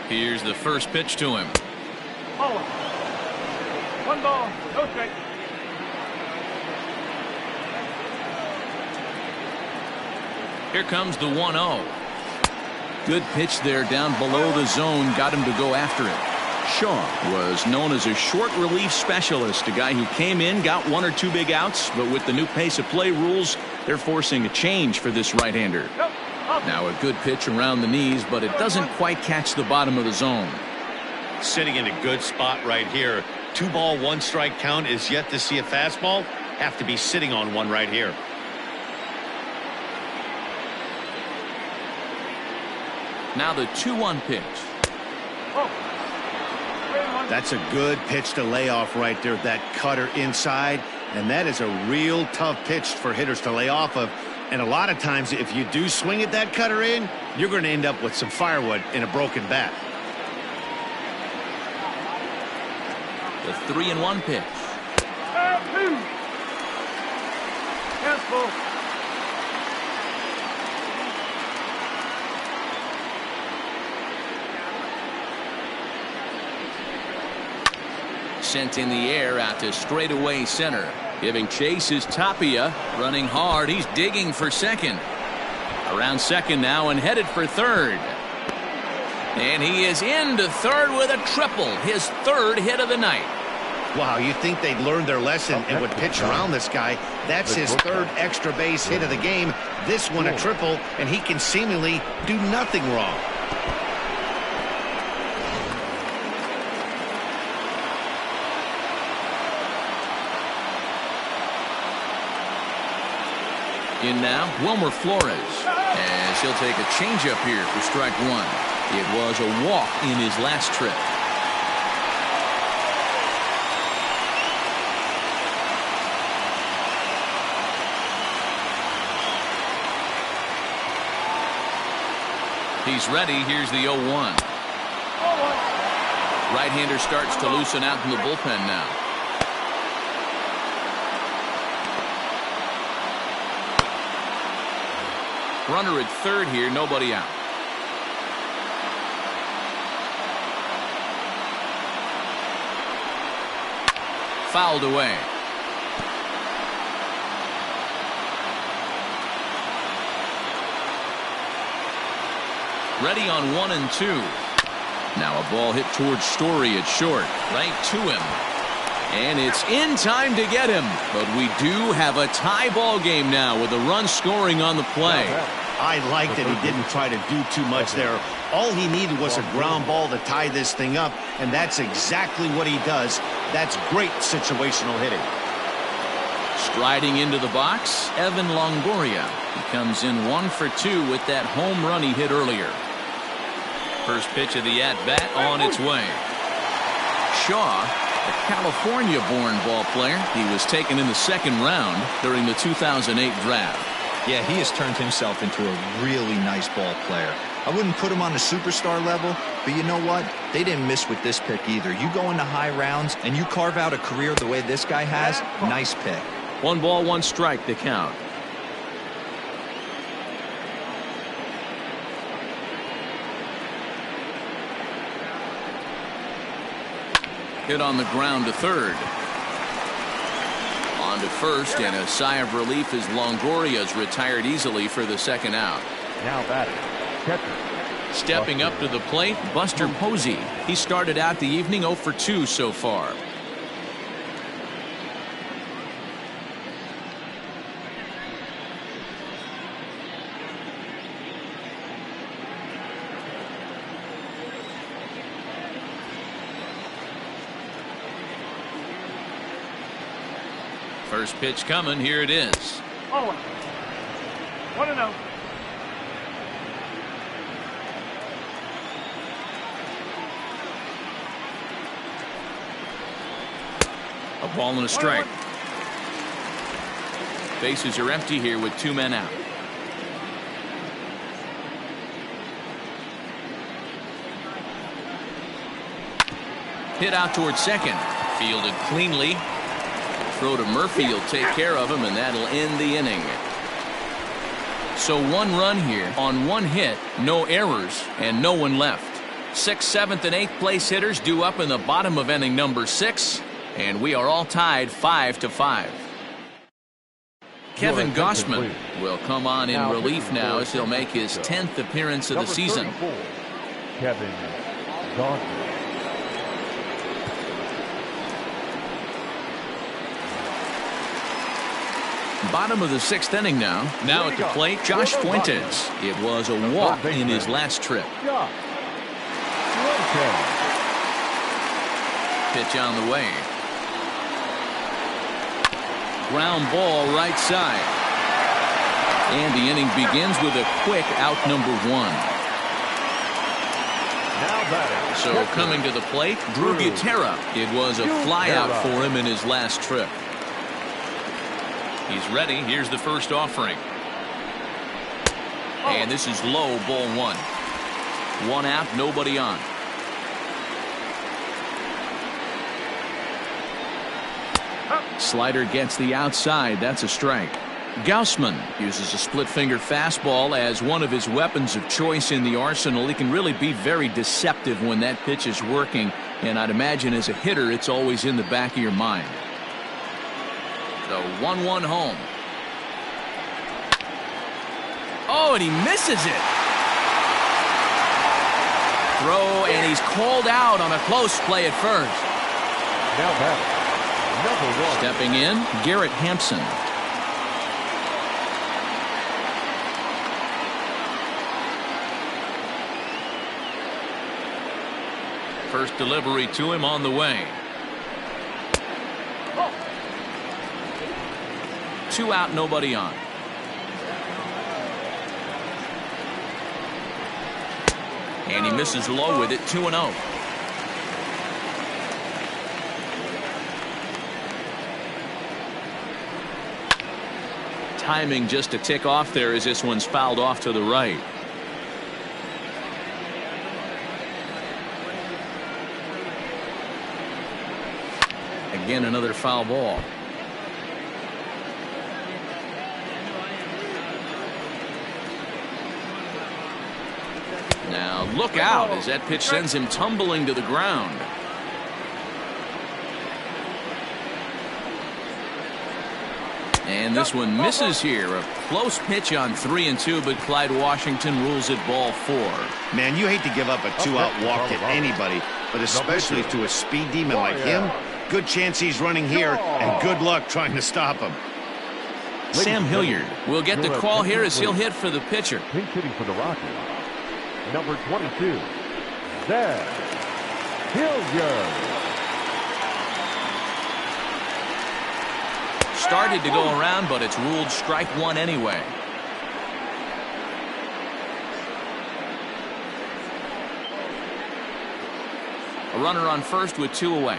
Here's the first pitch to him. Oh. 1 ball, no strike. Here comes the 1-0. Good pitch there down below the zone. Got him to go after it. Shaw was known as a short relief specialist, a guy who came in, got 1 or 2 big outs, but with the new pace of play rules, they're forcing a change for this right-hander. Now a good pitch around the knees, but it doesn't quite catch the bottom of the zone. Sitting in a good spot right here. 2 ball, 1 strike count is yet to see a fastball. Have to be sitting on one right here. Now the 2-1 pitch. That's a good pitch to lay off right there. That cutter inside. And that is a real tough pitch for hitters to lay off of. And a lot of times, if you do swing at that cutter in, you're going to end up with some firewood in a broken bat. The 3-1 pitch. Sent in the air out to straightaway center. Giving chase is Tapia, running hard. He's digging for second. Around second now and headed for third. And he is into third with a triple, his 3rd hit of the night. Wow, you think they'd learned their lesson and would pitch around this guy. That's his 3rd extra base hit of the game. This one a triple, and he can seemingly do nothing wrong. In now, Wilmer Flores, as he'll take a changeup here for strike 1. It was a walk in his last trip. He's ready. Here's the 0-1. Right-hander starts to loosen out in the bullpen now. Runner at third here, nobody out. fouled away. Ready on 1 and 2. Now a ball hit towards Story at short. Right to him. And it's in time to get him. But we do have a tie ball game now with a run scoring on the play. I like that he didn't try to do too much there. All he needed was a ground ball to tie this thing up, and that's exactly what he does. That's great situational hitting. Striding into the box, Evan Longoria. He comes in 1 for 2 with that home run he hit earlier. First pitch of the at-bat on its way. Shaw, a California-born ball player. He was taken in the 2nd round during the 2008 draft. Yeah, he has turned himself into a really nice ball player. I wouldn't put him on a superstar level, but you know what? They didn't miss with this pick either. You go into high rounds and you carve out a career the way this guy has, nice pick. 1 ball, 1 strike to count. Hit on the ground to third. On to first, and a sigh of relief as Longoria's retired easily for the 2nd out. Now batting, catcher. Stepping up to the plate, Buster Posey. He started out the evening 0 for 2 so far. First pitch coming. Here it is. 0-1. 1-0. A ball and a strike. Bases are empty here with 2 men out. Hit out towards second. Fielded cleanly. Throw to Murphy will take care of him, and that'll end the inning. So 1 run here on 1 hit, no errors, and no one left. 6th, 7th, and 8th place hitters due up in the bottom of inning number 6, and we are all tied 5-5. Kevin Gossman will come on in relief now as he'll make his 10th appearance of the season. Kevin Gossman. Bottom of the 6th inning now. Now at the plate, Josh Fuentes. It was a walk in his last trip. Pitch on the way. Ground ball right side. And the inning begins with a quick out number 1. So coming to the plate, Drew Butera. It was a flyout for him in his last trip. He's ready. Here's the first offering. And this is low, ball 1. 1 out, nobody on. Slider gets the outside. That's a strike. Gausman uses a split finger fastball as one of his weapons of choice in the arsenal. He can really be very deceptive when that pitch is working, and I'd imagine as a hitter it's always in the back of your mind. The 1-1 home. Oh, and he misses it. Throw, and he's called out on a close play at first. Now batting, number 1. Stepping in, Garrett Hampson. First delivery to him on the way. 2 out, nobody on. And he misses low with it, 2-0. Timing just a tick off there as this one's fouled off to the right. Again, another foul ball. Now look out as that pitch sends him tumbling to the ground. And this one misses here. A close pitch on 3-2, but Clyde Washington rules it ball 4. Man, you hate to give up a 2-out walk to anybody, but especially to a speed demon like him. Good chance he's running here, and good luck trying to stop him. Sam Hilliard will get the call here as he'll hit for the pitcher. Pinch hitting for the Rockies, number 22, Sam Hilliard. Started to go around, but it's ruled strike 1 anyway. A runner on first with 2 away.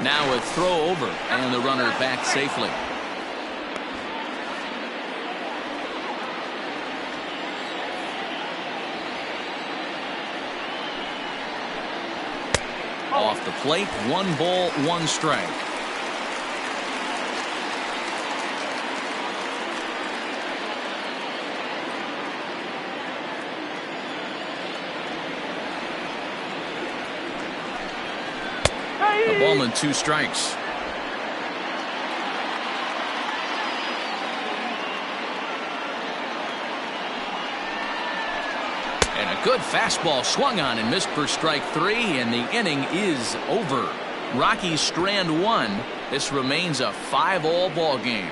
Now a throw over, and the runner back safely. Off the plate, 1 ball, 1 strike. A ball and 2 strikes. And a good fastball swung on and missed for strike 3, and the inning is over. Rockies strand 1. This remains a 5-all ball game.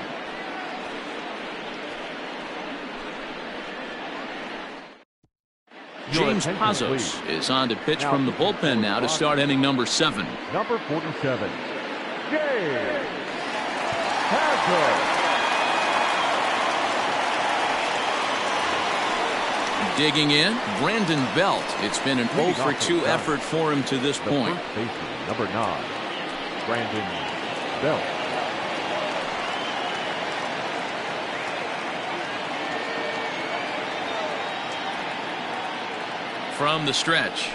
James Pazos is on to pitch from the bullpen now to start inning number 7. Number 47, James Pazos. Digging in, Brandon Belt. It's been an 0-for-2 effort for him to this point. First baseman, number 9, Brandon Belt. From the stretch.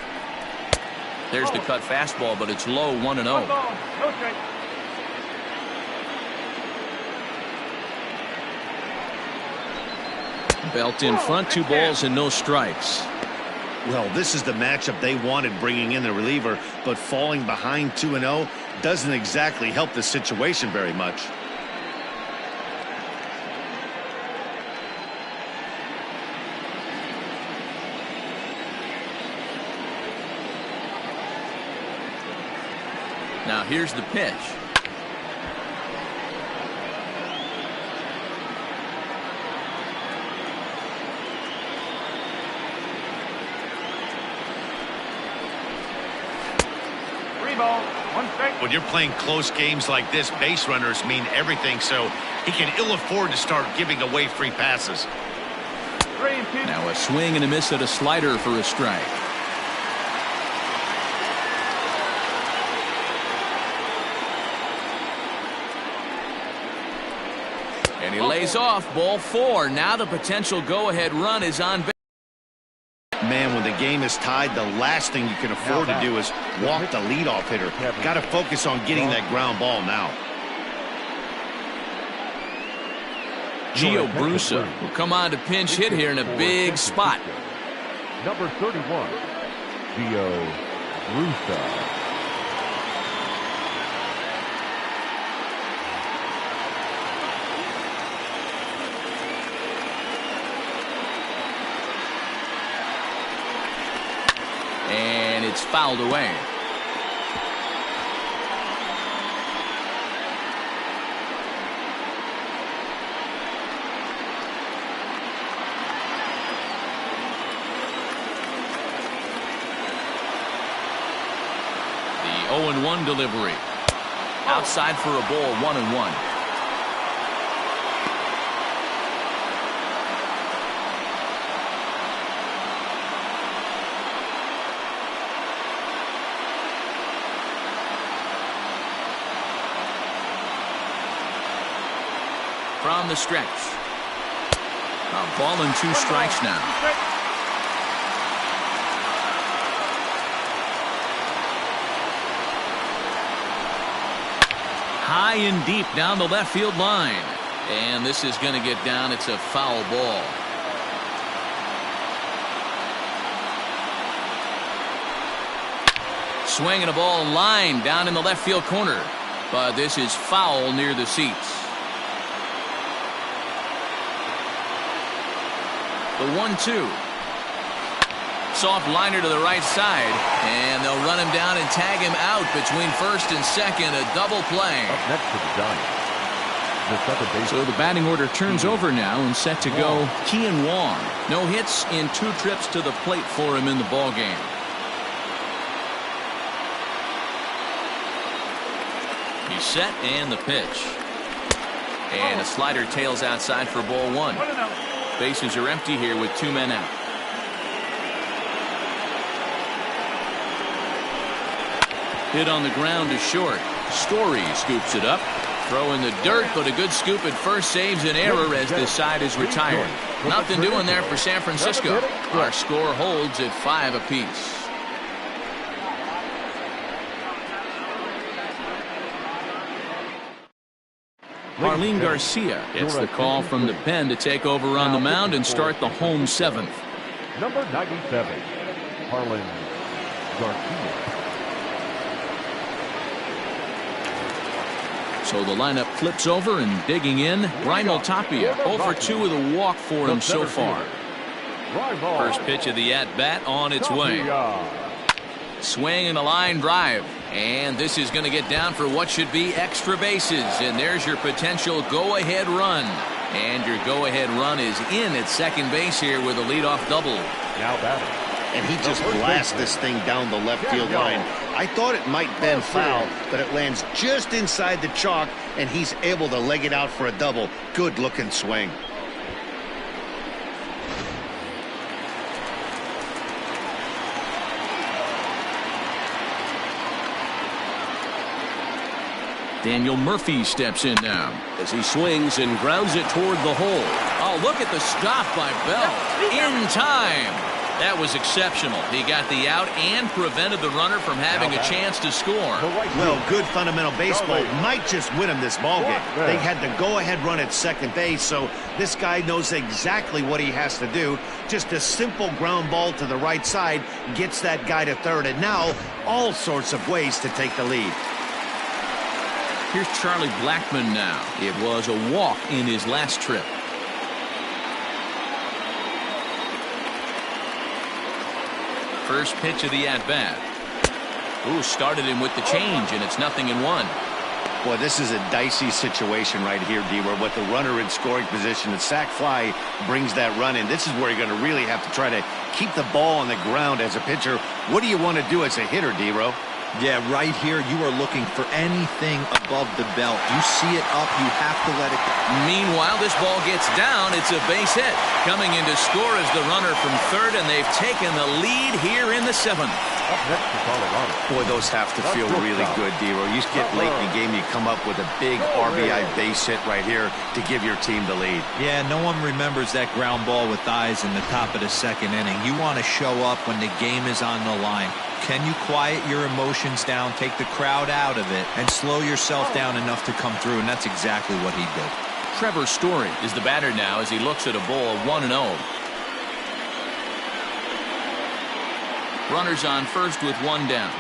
There's the cut fastball, but it's low, 1-0. No strike. Belt in front, 2 balls and no strikes. Well, this is the matchup they wanted, bringing in the reliever, but falling behind 2-0 doesn't exactly help the situation very much. Now here's the pitch. When you're playing close games like this, base runners mean everything, so he can ill afford to start giving away free passes. Now a swing and a miss at a slider for a strike. And he lays off, ball 4. Now the potential go-ahead run is on base. Man, when the game is tied, the last thing you can afford to do is walk the leadoff hitter. Got to focus on getting that ground ball now. Gio Brusa will come on to pinch hit here in a big spot. Number 31, Gio Brusa. And it's fouled away. The 0-1 delivery. Outside for a ball, 1-1. From the stretch. A ball and 2 strikes now. High and deep down the left field line. And this is going to get down. It's a foul ball. Swinging a ball line down in the left field corner. but this is foul near the seats. The 1-2. Soft liner to the right side, and they'll run him down and tag him out between first and second. A double play. Up next to the Giants, the second baseman. So the batting order turns over now and set to go Kian Wong. No hits in 2 trips to the plate for him in the ball game. He's set, and the pitch. And a slider tails outside for ball 1. Bases are empty here with 2 men out. Hit on the ground to short. Story scoops it up. Throw in the dirt, but a good scoop at first saves an error as this side is retired. Nothing doing there for San Francisco. Our score holds at 5 apiece. Marlene Garcia gets the call from the pen to take over on the mound and start the home 7th. Number 97, Marlene Garcia. So the lineup flips over and digging in. Rymel Tapia 0 for 2 with a walk for him so far. First pitch of the at-bat on its way. Swing and a line drive. And this is going to get down for what should be extra bases. And there's your potential go-ahead run. And your go-ahead run is in at second base here with a leadoff double. Now batting. And he just blasts this thing down the left field line. I thought it might bend foul, but it lands just inside the chalk, and he's able to leg it out for a double. Good-looking swing. Daniel Murphy steps in now as he swings and grounds it toward the hole. Oh, look at the stop by Bell. In time. That was exceptional. He got the out and prevented the runner from having a chance to score. Well, good fundamental baseball might just win him this ballgame. They had the go-ahead run at second base, so this guy knows exactly what he has to do. Just a simple ground ball to the right side gets that guy to third, and now all sorts of ways to take the lead. Here's Charlie Blackmon now. It was a walk in his last trip. First pitch of the at-bat. Ooh, started him with the change, and it's 0-1. Boy, this is a dicey situation right here, D-Ware. With the runner in scoring position, the sac fly brings that run in. This is where you're going to really have to try to keep the ball on the ground as a pitcher. What do you want to do as a hitter, D-Ro? Yeah, right here, you are looking for anything above the belt. You see it up, you have to let it go. Meanwhile, this ball gets down. It's a base hit. Coming in to score is the runner from third, and they've taken the lead here in the 7th. Up next to Colorado. Boy, those have to feel really good, D-Ro. You get late in the game, you come up with a big RBI base hit right here to give your team the lead. Yeah, no one remembers that ground ball with eyes in the top of the 2nd inning. You want to show up when the game is on the line. Can you quiet your emotions down, take the crowd out of it, and slow yourself down enough to come through? And that's exactly what he did. Trevor Story is the batter now as he looks at a ball 1-0. Runners on first with 1 down.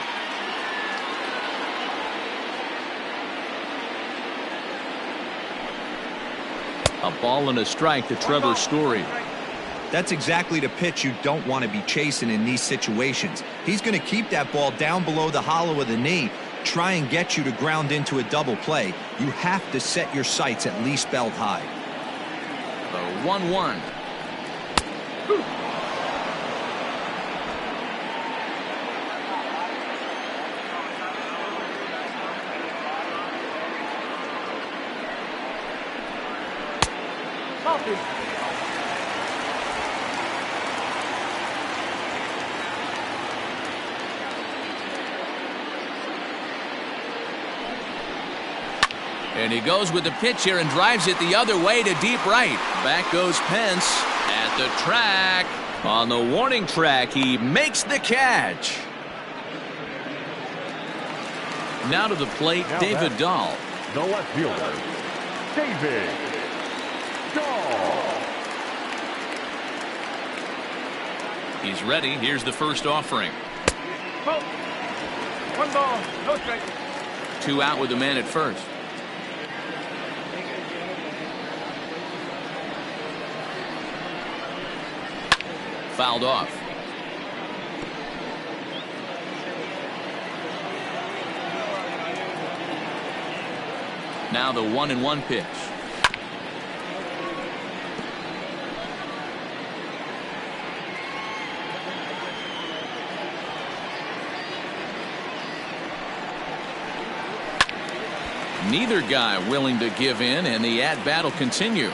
A ball and a strike to Trevor Story. That's exactly the pitch you don't want to be chasing in these situations. He's going to keep that ball down below the hollow of the knee, try and get you to ground into a double play. You have to set your sights at least belt high. The 1-1. And he goes with the pitch here and drives it the other way to deep right. Back goes Pence at the track. On the warning track, he makes the catch. Now to the plate, David Dahl. The left fielder, David Dahl. He's ready. Here's the first offering. 1 ball, no strike. 2 out with the man at first. Fouled off. Now the 1-1 pitch. Neither guy willing to give in, and the at-bat will continue.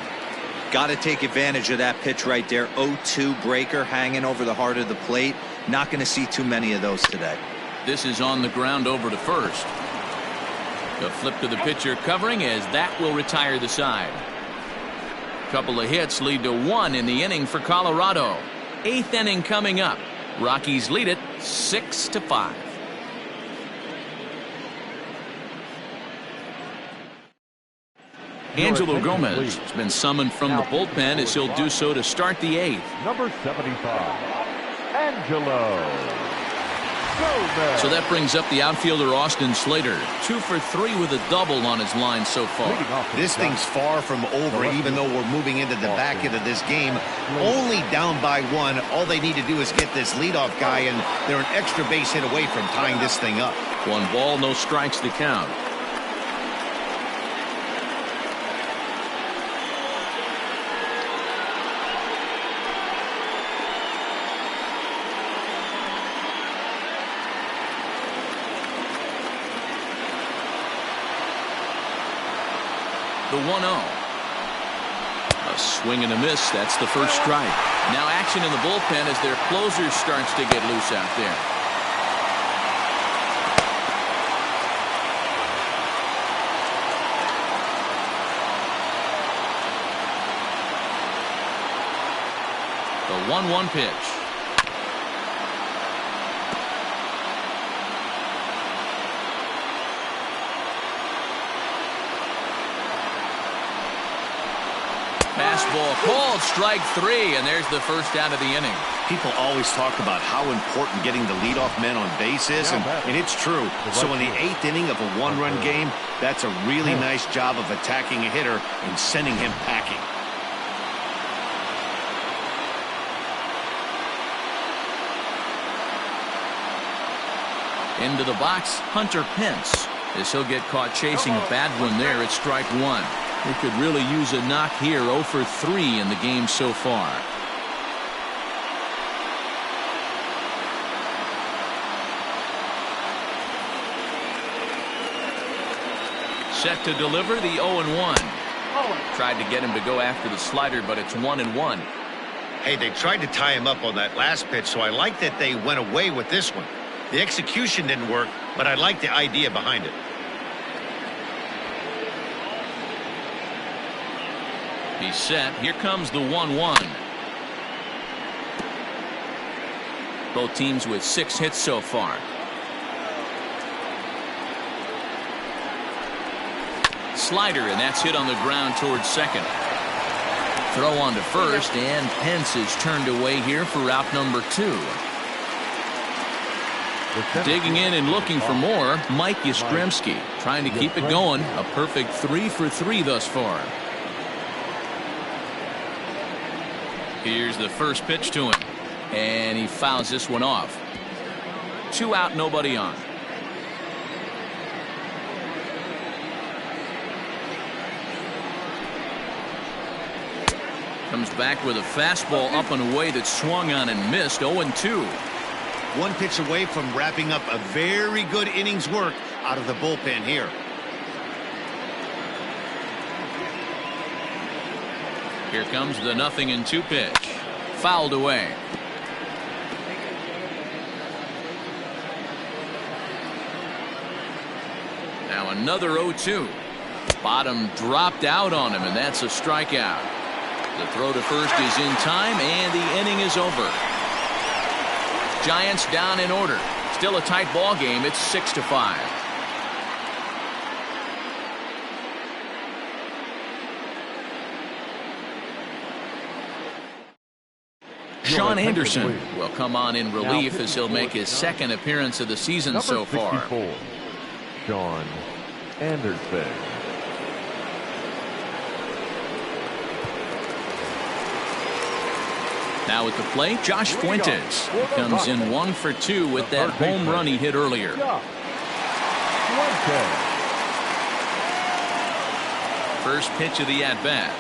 Got to take advantage of that pitch right there. 0-2 breaker hanging over the heart of the plate. Not going to see too many of those today. This is on the ground over to first. The flip to the pitcher covering, as that will retire the side. Couple of hits lead to 1 in the inning for Colorado. 8th inning coming up. Rockies lead it 6-5. Angelo Gomez has been summoned from the bullpen, as he'll do so to start the 8th. Number 75, Angelo Gomez. So that brings up the outfielder Austin Slater. 2 for 3 with a double on his line so far. This thing's far from over, even though we're moving into the back end of this game. Only down by 1. All they need to do is get this leadoff guy, and they're an extra base hit away from tying this thing up. 1 ball, no strikes to count. The 1-0. A swing and a miss. That's the first strike. Now action in the bullpen as their closer starts to get loose out there. The 1-1 pitch. Fastball called, strike 3, and there's the first out of the inning. People always talk about how important getting the leadoff man on base is, and it's true. So in the 8th inning of a 1-run game, that's a really nice job of attacking a hitter and sending him packing. Into the box, Hunter Pence, as he'll get caught chasing a bad one there at strike 1. We could really use a knock here. 0 for 3 in the game so far. Set to deliver the 0-1. Tried to get him to go after the slider, but it's 1-1. Hey, they tried to tie him up on that last pitch, so I like that they went away with this one. The execution didn't work, but I like the idea behind it. He's set. Here comes the 1-1. Both teams with 6 hits so far. Slider, and that's hit on the ground towards second. Throw on to first, and Pence is turned away here for route number 2. Digging in and looking for more, Mike Yastrzemski, trying to keep it going. A perfect 3 for 3 thus far. Here's the first pitch to him, and he fouls this one off. 2 out, nobody on. Comes back with a fastball up and away that swung on and missed. 0-2. 1 pitch away from wrapping up a very good innings work out of the bullpen here. Here comes the 0-2 pitch. Fouled away. Now another 0-2. Bottom dropped out on him, and that's a strikeout. The throw to first is in time, and the inning is over. Giants down in order. Still a tight ball game. It's 6-5. Sean Anderson will come on in relief as he'll make his 2nd appearance of the season so far. Sean Anderson. Now at the plate, Josh Fuentes. He comes in 1 for 2 with that home run he hit earlier. First pitch of the at-bat.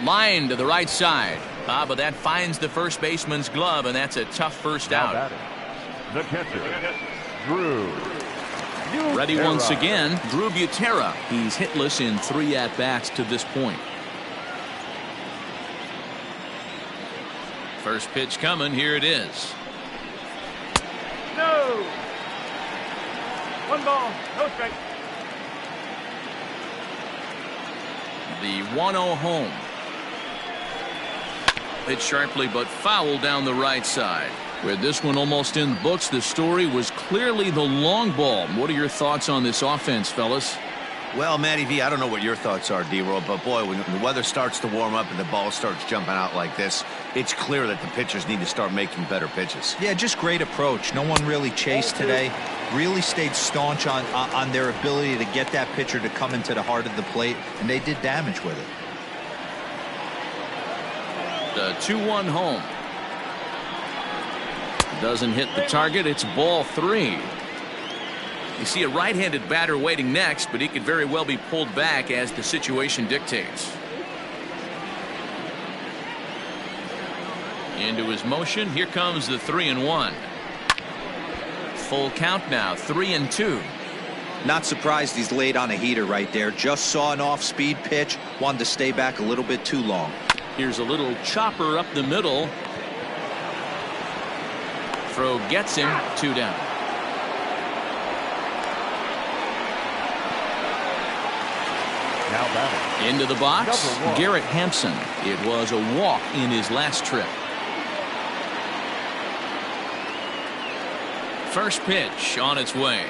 Line to the right side. But that finds the first baseman's glove, and that's a tough first out. The catcher, Drew. Ready once again, Drew Butera. He's hitless in 3 at-bats to this point. First pitch coming. Here it is. No. 1 ball, no strike. The 1-0 home. Hit sharply but foul down the right side. With this one almost in the books, the story was clearly the long ball. What are your thoughts on this offense, fellas? Well, Matty V, I don't know what your thoughts are, D-Roll, but boy, when the weather starts to warm up and the ball starts jumping out like this, it's clear that the pitchers need to start making better pitches. Yeah, just great approach. No one really chased today. Really stayed staunch on their ability to get that pitcher to come into the heart of the plate, and they did damage with it. The 2-1 home. Doesn't hit the target. It's ball 3. You see a right-handed batter waiting next, but he could very well be pulled back as the situation dictates. Into his motion. Here comes the 3-1. Full count now. 3-2. Not surprised he's laid on a heater right there. Just saw an off-speed pitch. Wanted to stay back a little bit too long. Here's a little chopper up the middle. Throw gets him. 2 down. Now batting. Into the box, Garrett Hampson. It was a walk in his last trip. First pitch on its way.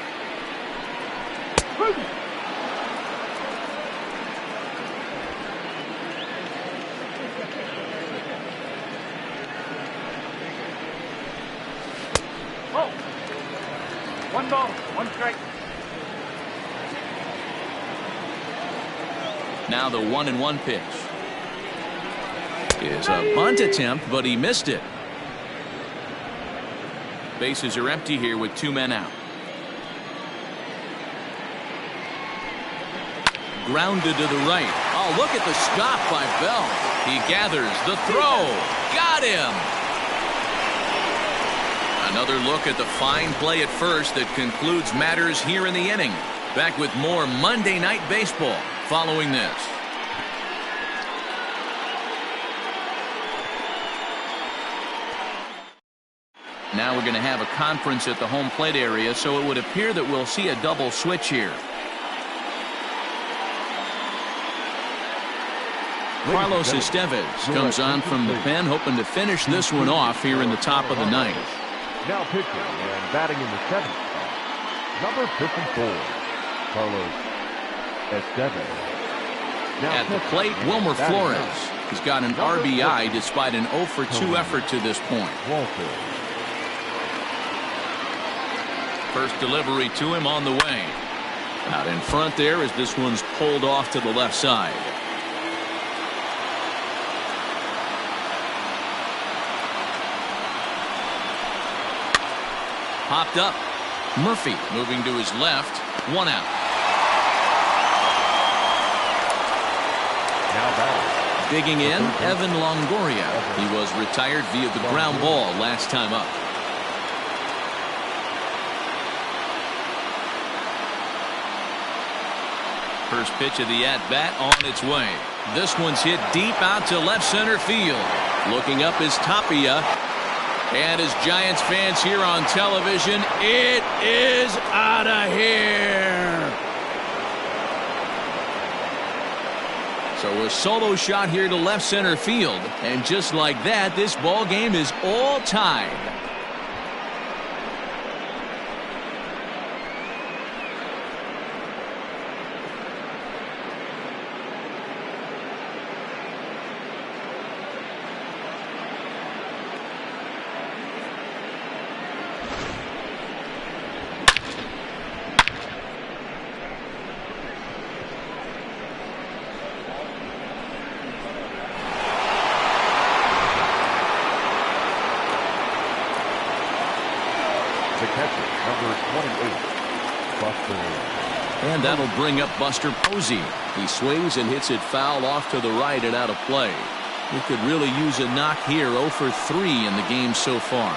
Oh. 1 ball, 1 strike. Now the 1-1 pitch is a bunt attempt, but he missed it. Bases are empty here with 2 men out. Grounded to the right. Oh, look at the stop by Bell. He gathers the throw. Got him. Another look at the fine play at first that concludes matters here in the inning. Back with more Monday Night Baseball following this. Now we're going to have a conference at the home plate area, so it would appear that we'll see a double switch here. Carlos Estevez comes on from the pen, hoping to finish this one off here in the top of the 9th. Now pitching and batting in the 7th spot, number 54, Carlos Estevez. At the plate, Wilmer Flores. He's got an RBI despite an 0 for 2 effort to this point. First delivery to him on the way. Out in front there as this one's pulled off to the left side. Popped up. Murphy moving to his left. 1 out. Digging in, Evan Longoria. He was retired via the ground ball last time up. First pitch of the at-bat on its way. This one's hit deep out to left center field. Looking up is Tapia. And as Giants fans here on television, it is out of here. So a solo shot here to left center field. And just like that, this ball game is all tied. 28, Buster. And that'll bring up Buster Posey. He swings and hits it foul off to the right and out of play. He could really use a knock here. 0 for 3 in the game so far.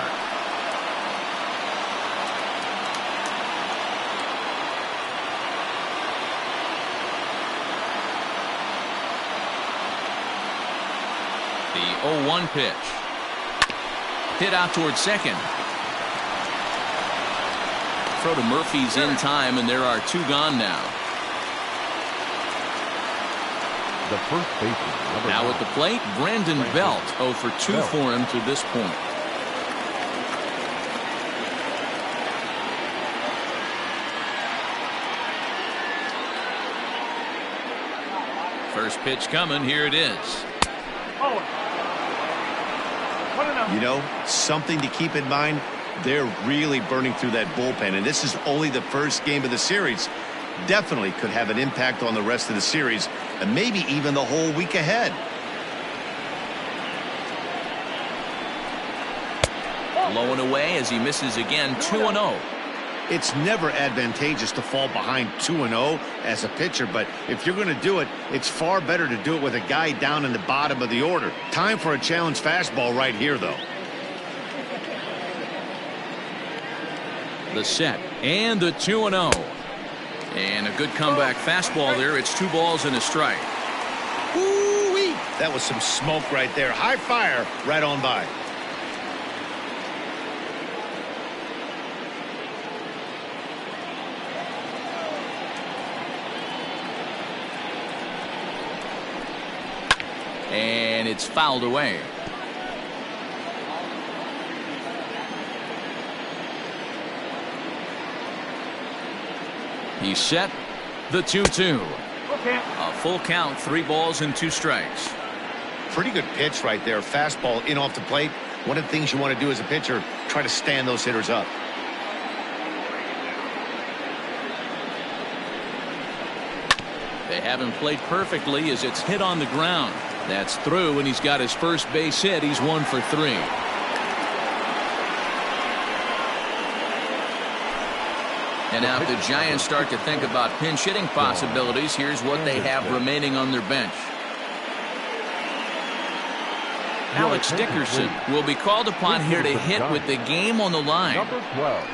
The 0-1 pitch. Hit out towards second. Throw to Murphy's in time, and there are 2 gone now. The first baseman. Now at the plate, Brandon Belt. 0 for 2 for him to this point. First pitch coming. Here it is. You know, something to keep in mind. They're really burning through that bullpen, and this is only the first game of the series. Definitely could have an impact on the rest of the series, and maybe even the whole week ahead. Low and away as he misses again. 2-0. It's never advantageous to fall behind 2-0 as a pitcher, but if you're going to do it, it's far better to do it with a guy down in the bottom of the order. Time for a challenge fastball right here, though. The set and the 2-0. And a good comeback fastball there. It's 2 balls and a strike. Ooh-wee. That was some smoke right there. High fire right on by. And it's fouled away. He's set. The 2-2. A full count. 3 balls and 2 strikes. Pretty good pitch right there. Fastball in off the plate. One of the things you want to do as a pitcher, try to stand those hitters up. They haven't played perfectly as it's hit on the ground. That's through, and he's got his first base hit. He's 1 for 3. And now if the Giants start to think about pinch hitting possibilities, here's what they have remaining on their bench. Alex Dickerson will be called upon here to hit with the game on the line. Number 12,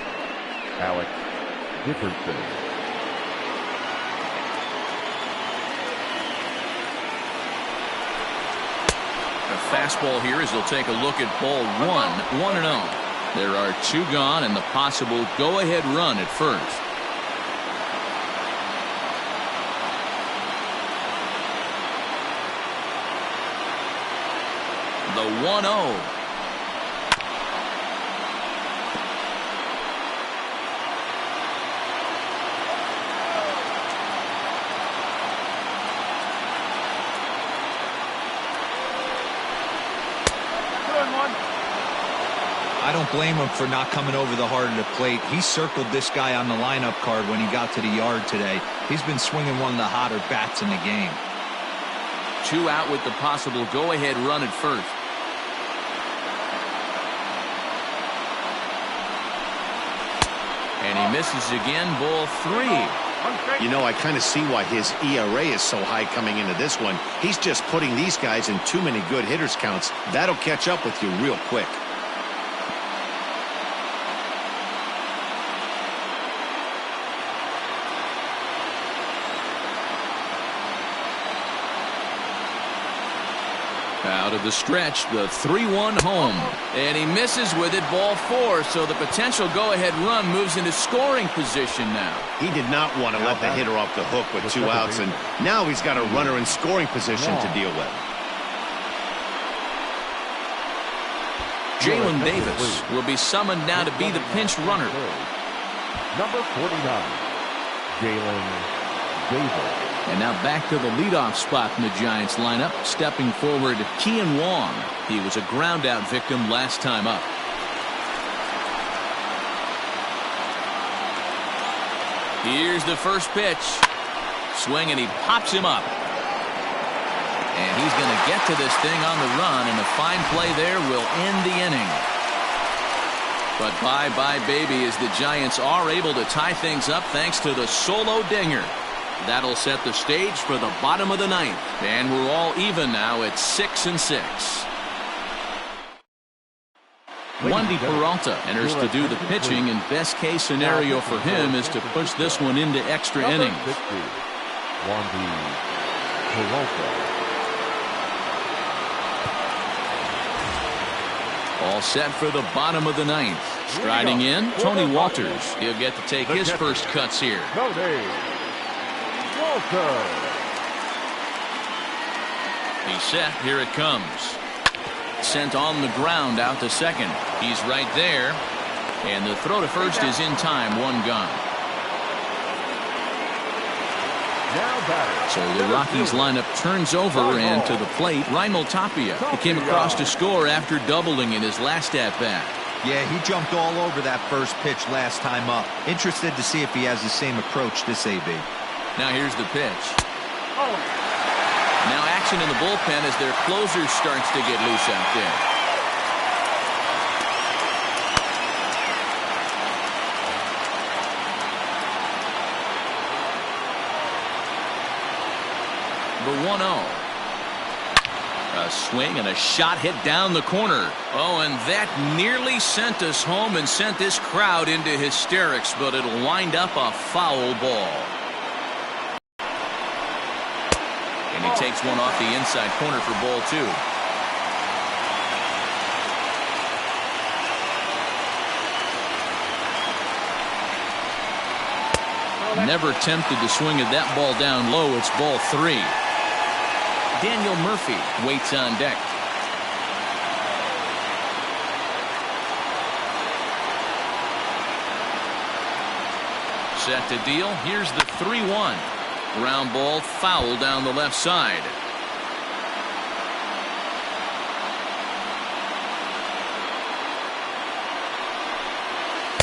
Alex Dickerson. A fastball here as they'll take a look at ball 1. 1-0. There are 2 gone and the possible go-ahead run at first. The 1-0. I don't blame him for not coming over the heart of the plate. He circled this guy on the lineup card when he got to the yard today. He's been swinging one of the hotter bats in the game. 2 out with the possible go-ahead run at first. And he misses again. Ball 3. You know, I kind of see why his ERA is so high coming into this one. He's just putting these guys in too many good hitters counts. That'll catch up with you real quick. Out of the stretch, the 3-1 home. And he misses with it. Ball 4. So the potential go-ahead run moves into scoring position now. He did not want to let the hitter off the hook with 2 outs, and now he's got a runner in scoring position to deal with. Jalen Davis will be summoned now to be the pinch runner. Number 49, Jalen Davis. And now back to the leadoff spot in the Giants lineup. Stepping forward, Kian Wong. He was a ground out victim last time up. Here's the first pitch. Swing, and he pops him up. And he's going to get to this thing on the run, and a fine play there will end the inning. But bye-bye, baby, as the Giants are able to tie things up thanks to the solo dinger. That'll set the stage for the bottom of the ninth. And we're all even now at 6-6. Wandy Peralta enters to do the pitching, and best case scenario for him is to push this one into extra innings. Wandy Peralta. All set for the bottom of the ninth. Striding in, Tony Walters. He'll get to take his first cuts here. He's set. Here it comes. Sent on the ground out to second. He's right there. And the throw to first is in time. One gone. So the Rockies lineup turns over, and to the plate, Raimel Tapia. He came across to score after doubling in his last at-bat. Yeah, he jumped all over that first pitch last time up. Interested to see if he has the same approach this AB. Now here's the pitch. Now action in the bullpen as their closer starts to get loose out there. The 1-0. A swing and a shot hit down the corner. Oh, and that nearly sent us home and sent this crowd into hysterics, but it'll wind up a foul ball. And he takes one off the inside corner for ball two. Never tempted to swing at that ball down low. It's ball three. Daniel Murphy waits on deck. Set to deal. Here's the 3-1. Ground ball foul down the left side.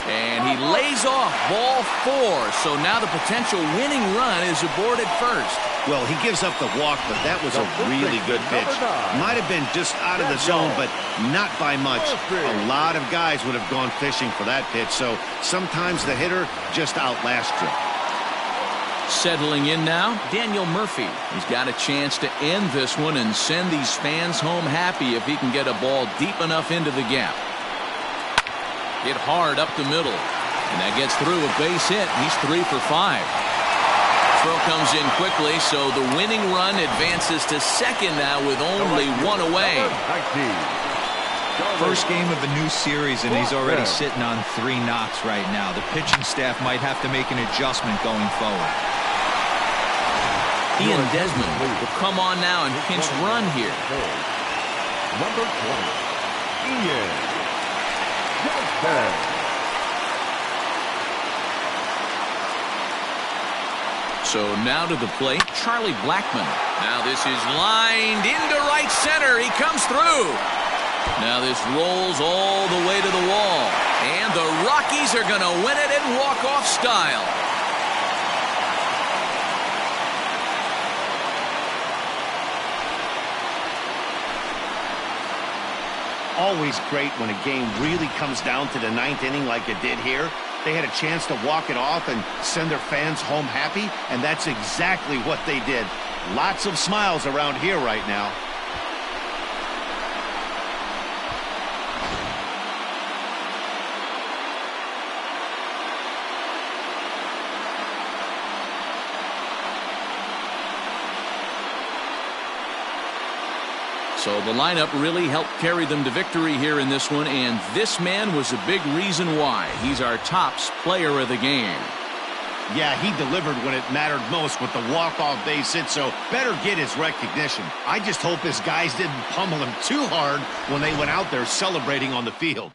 And he lays off ball four. So now the potential winning run is aboard at first. Well, he gives up the walk, but that was a really good pitch. Might have been just out of the zone, but not by much. A lot of guys would have gone fishing for that pitch, so sometimes the hitter just outlasts you. Settling in now, Daniel Murphy. He's got a chance to end this one and send these fans home happy if he can get a ball deep enough into the gap. Hit hard up the middle, and that gets through a base hit. He's 3 for 5. Throw comes in quickly, so the winning run advances to second now with only one away. First game of a new series, and he's already sitting on 3 knocks right now. The pitching staff might have to make an adjustment going forward. Ian Desmond will come on now and pinch run here. Number 20, Ian Desmond. So now to the plate, Charlie Blackmon. Now this is lined into right center. He comes through. Now this rolls all the way to the wall. And the Rockies are going to win it in walk-off style. Always great when a game really comes down to the 9th inning like it did here. They had a chance to walk it off and send their fans home happy, and that's exactly what they did. Lots of smiles around here right now. So the lineup really helped carry them to victory here in this one, and this man was a big reason why. He's our tops player of the game. Yeah, he delivered when it mattered most with the walk-off base hit, so better get his recognition. I just hope his guys didn't pummel him too hard when they went out there celebrating on the field.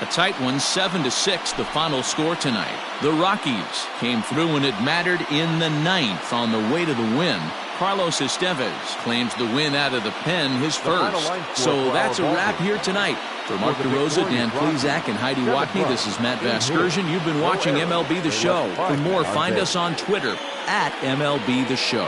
A tight one, 7-6, the final score tonight. The Rockies came through when it mattered in the 9th on the way to the win. Carlos Estevez claims the win out of the pen, his first. So that's a wrap here tonight. For Mark DeRosa, Dan Plezak, and Heidi Watney, this is Matt Vasgersian. You've been watching MLB The Show. For more, find us on Twitter @MLB The Show.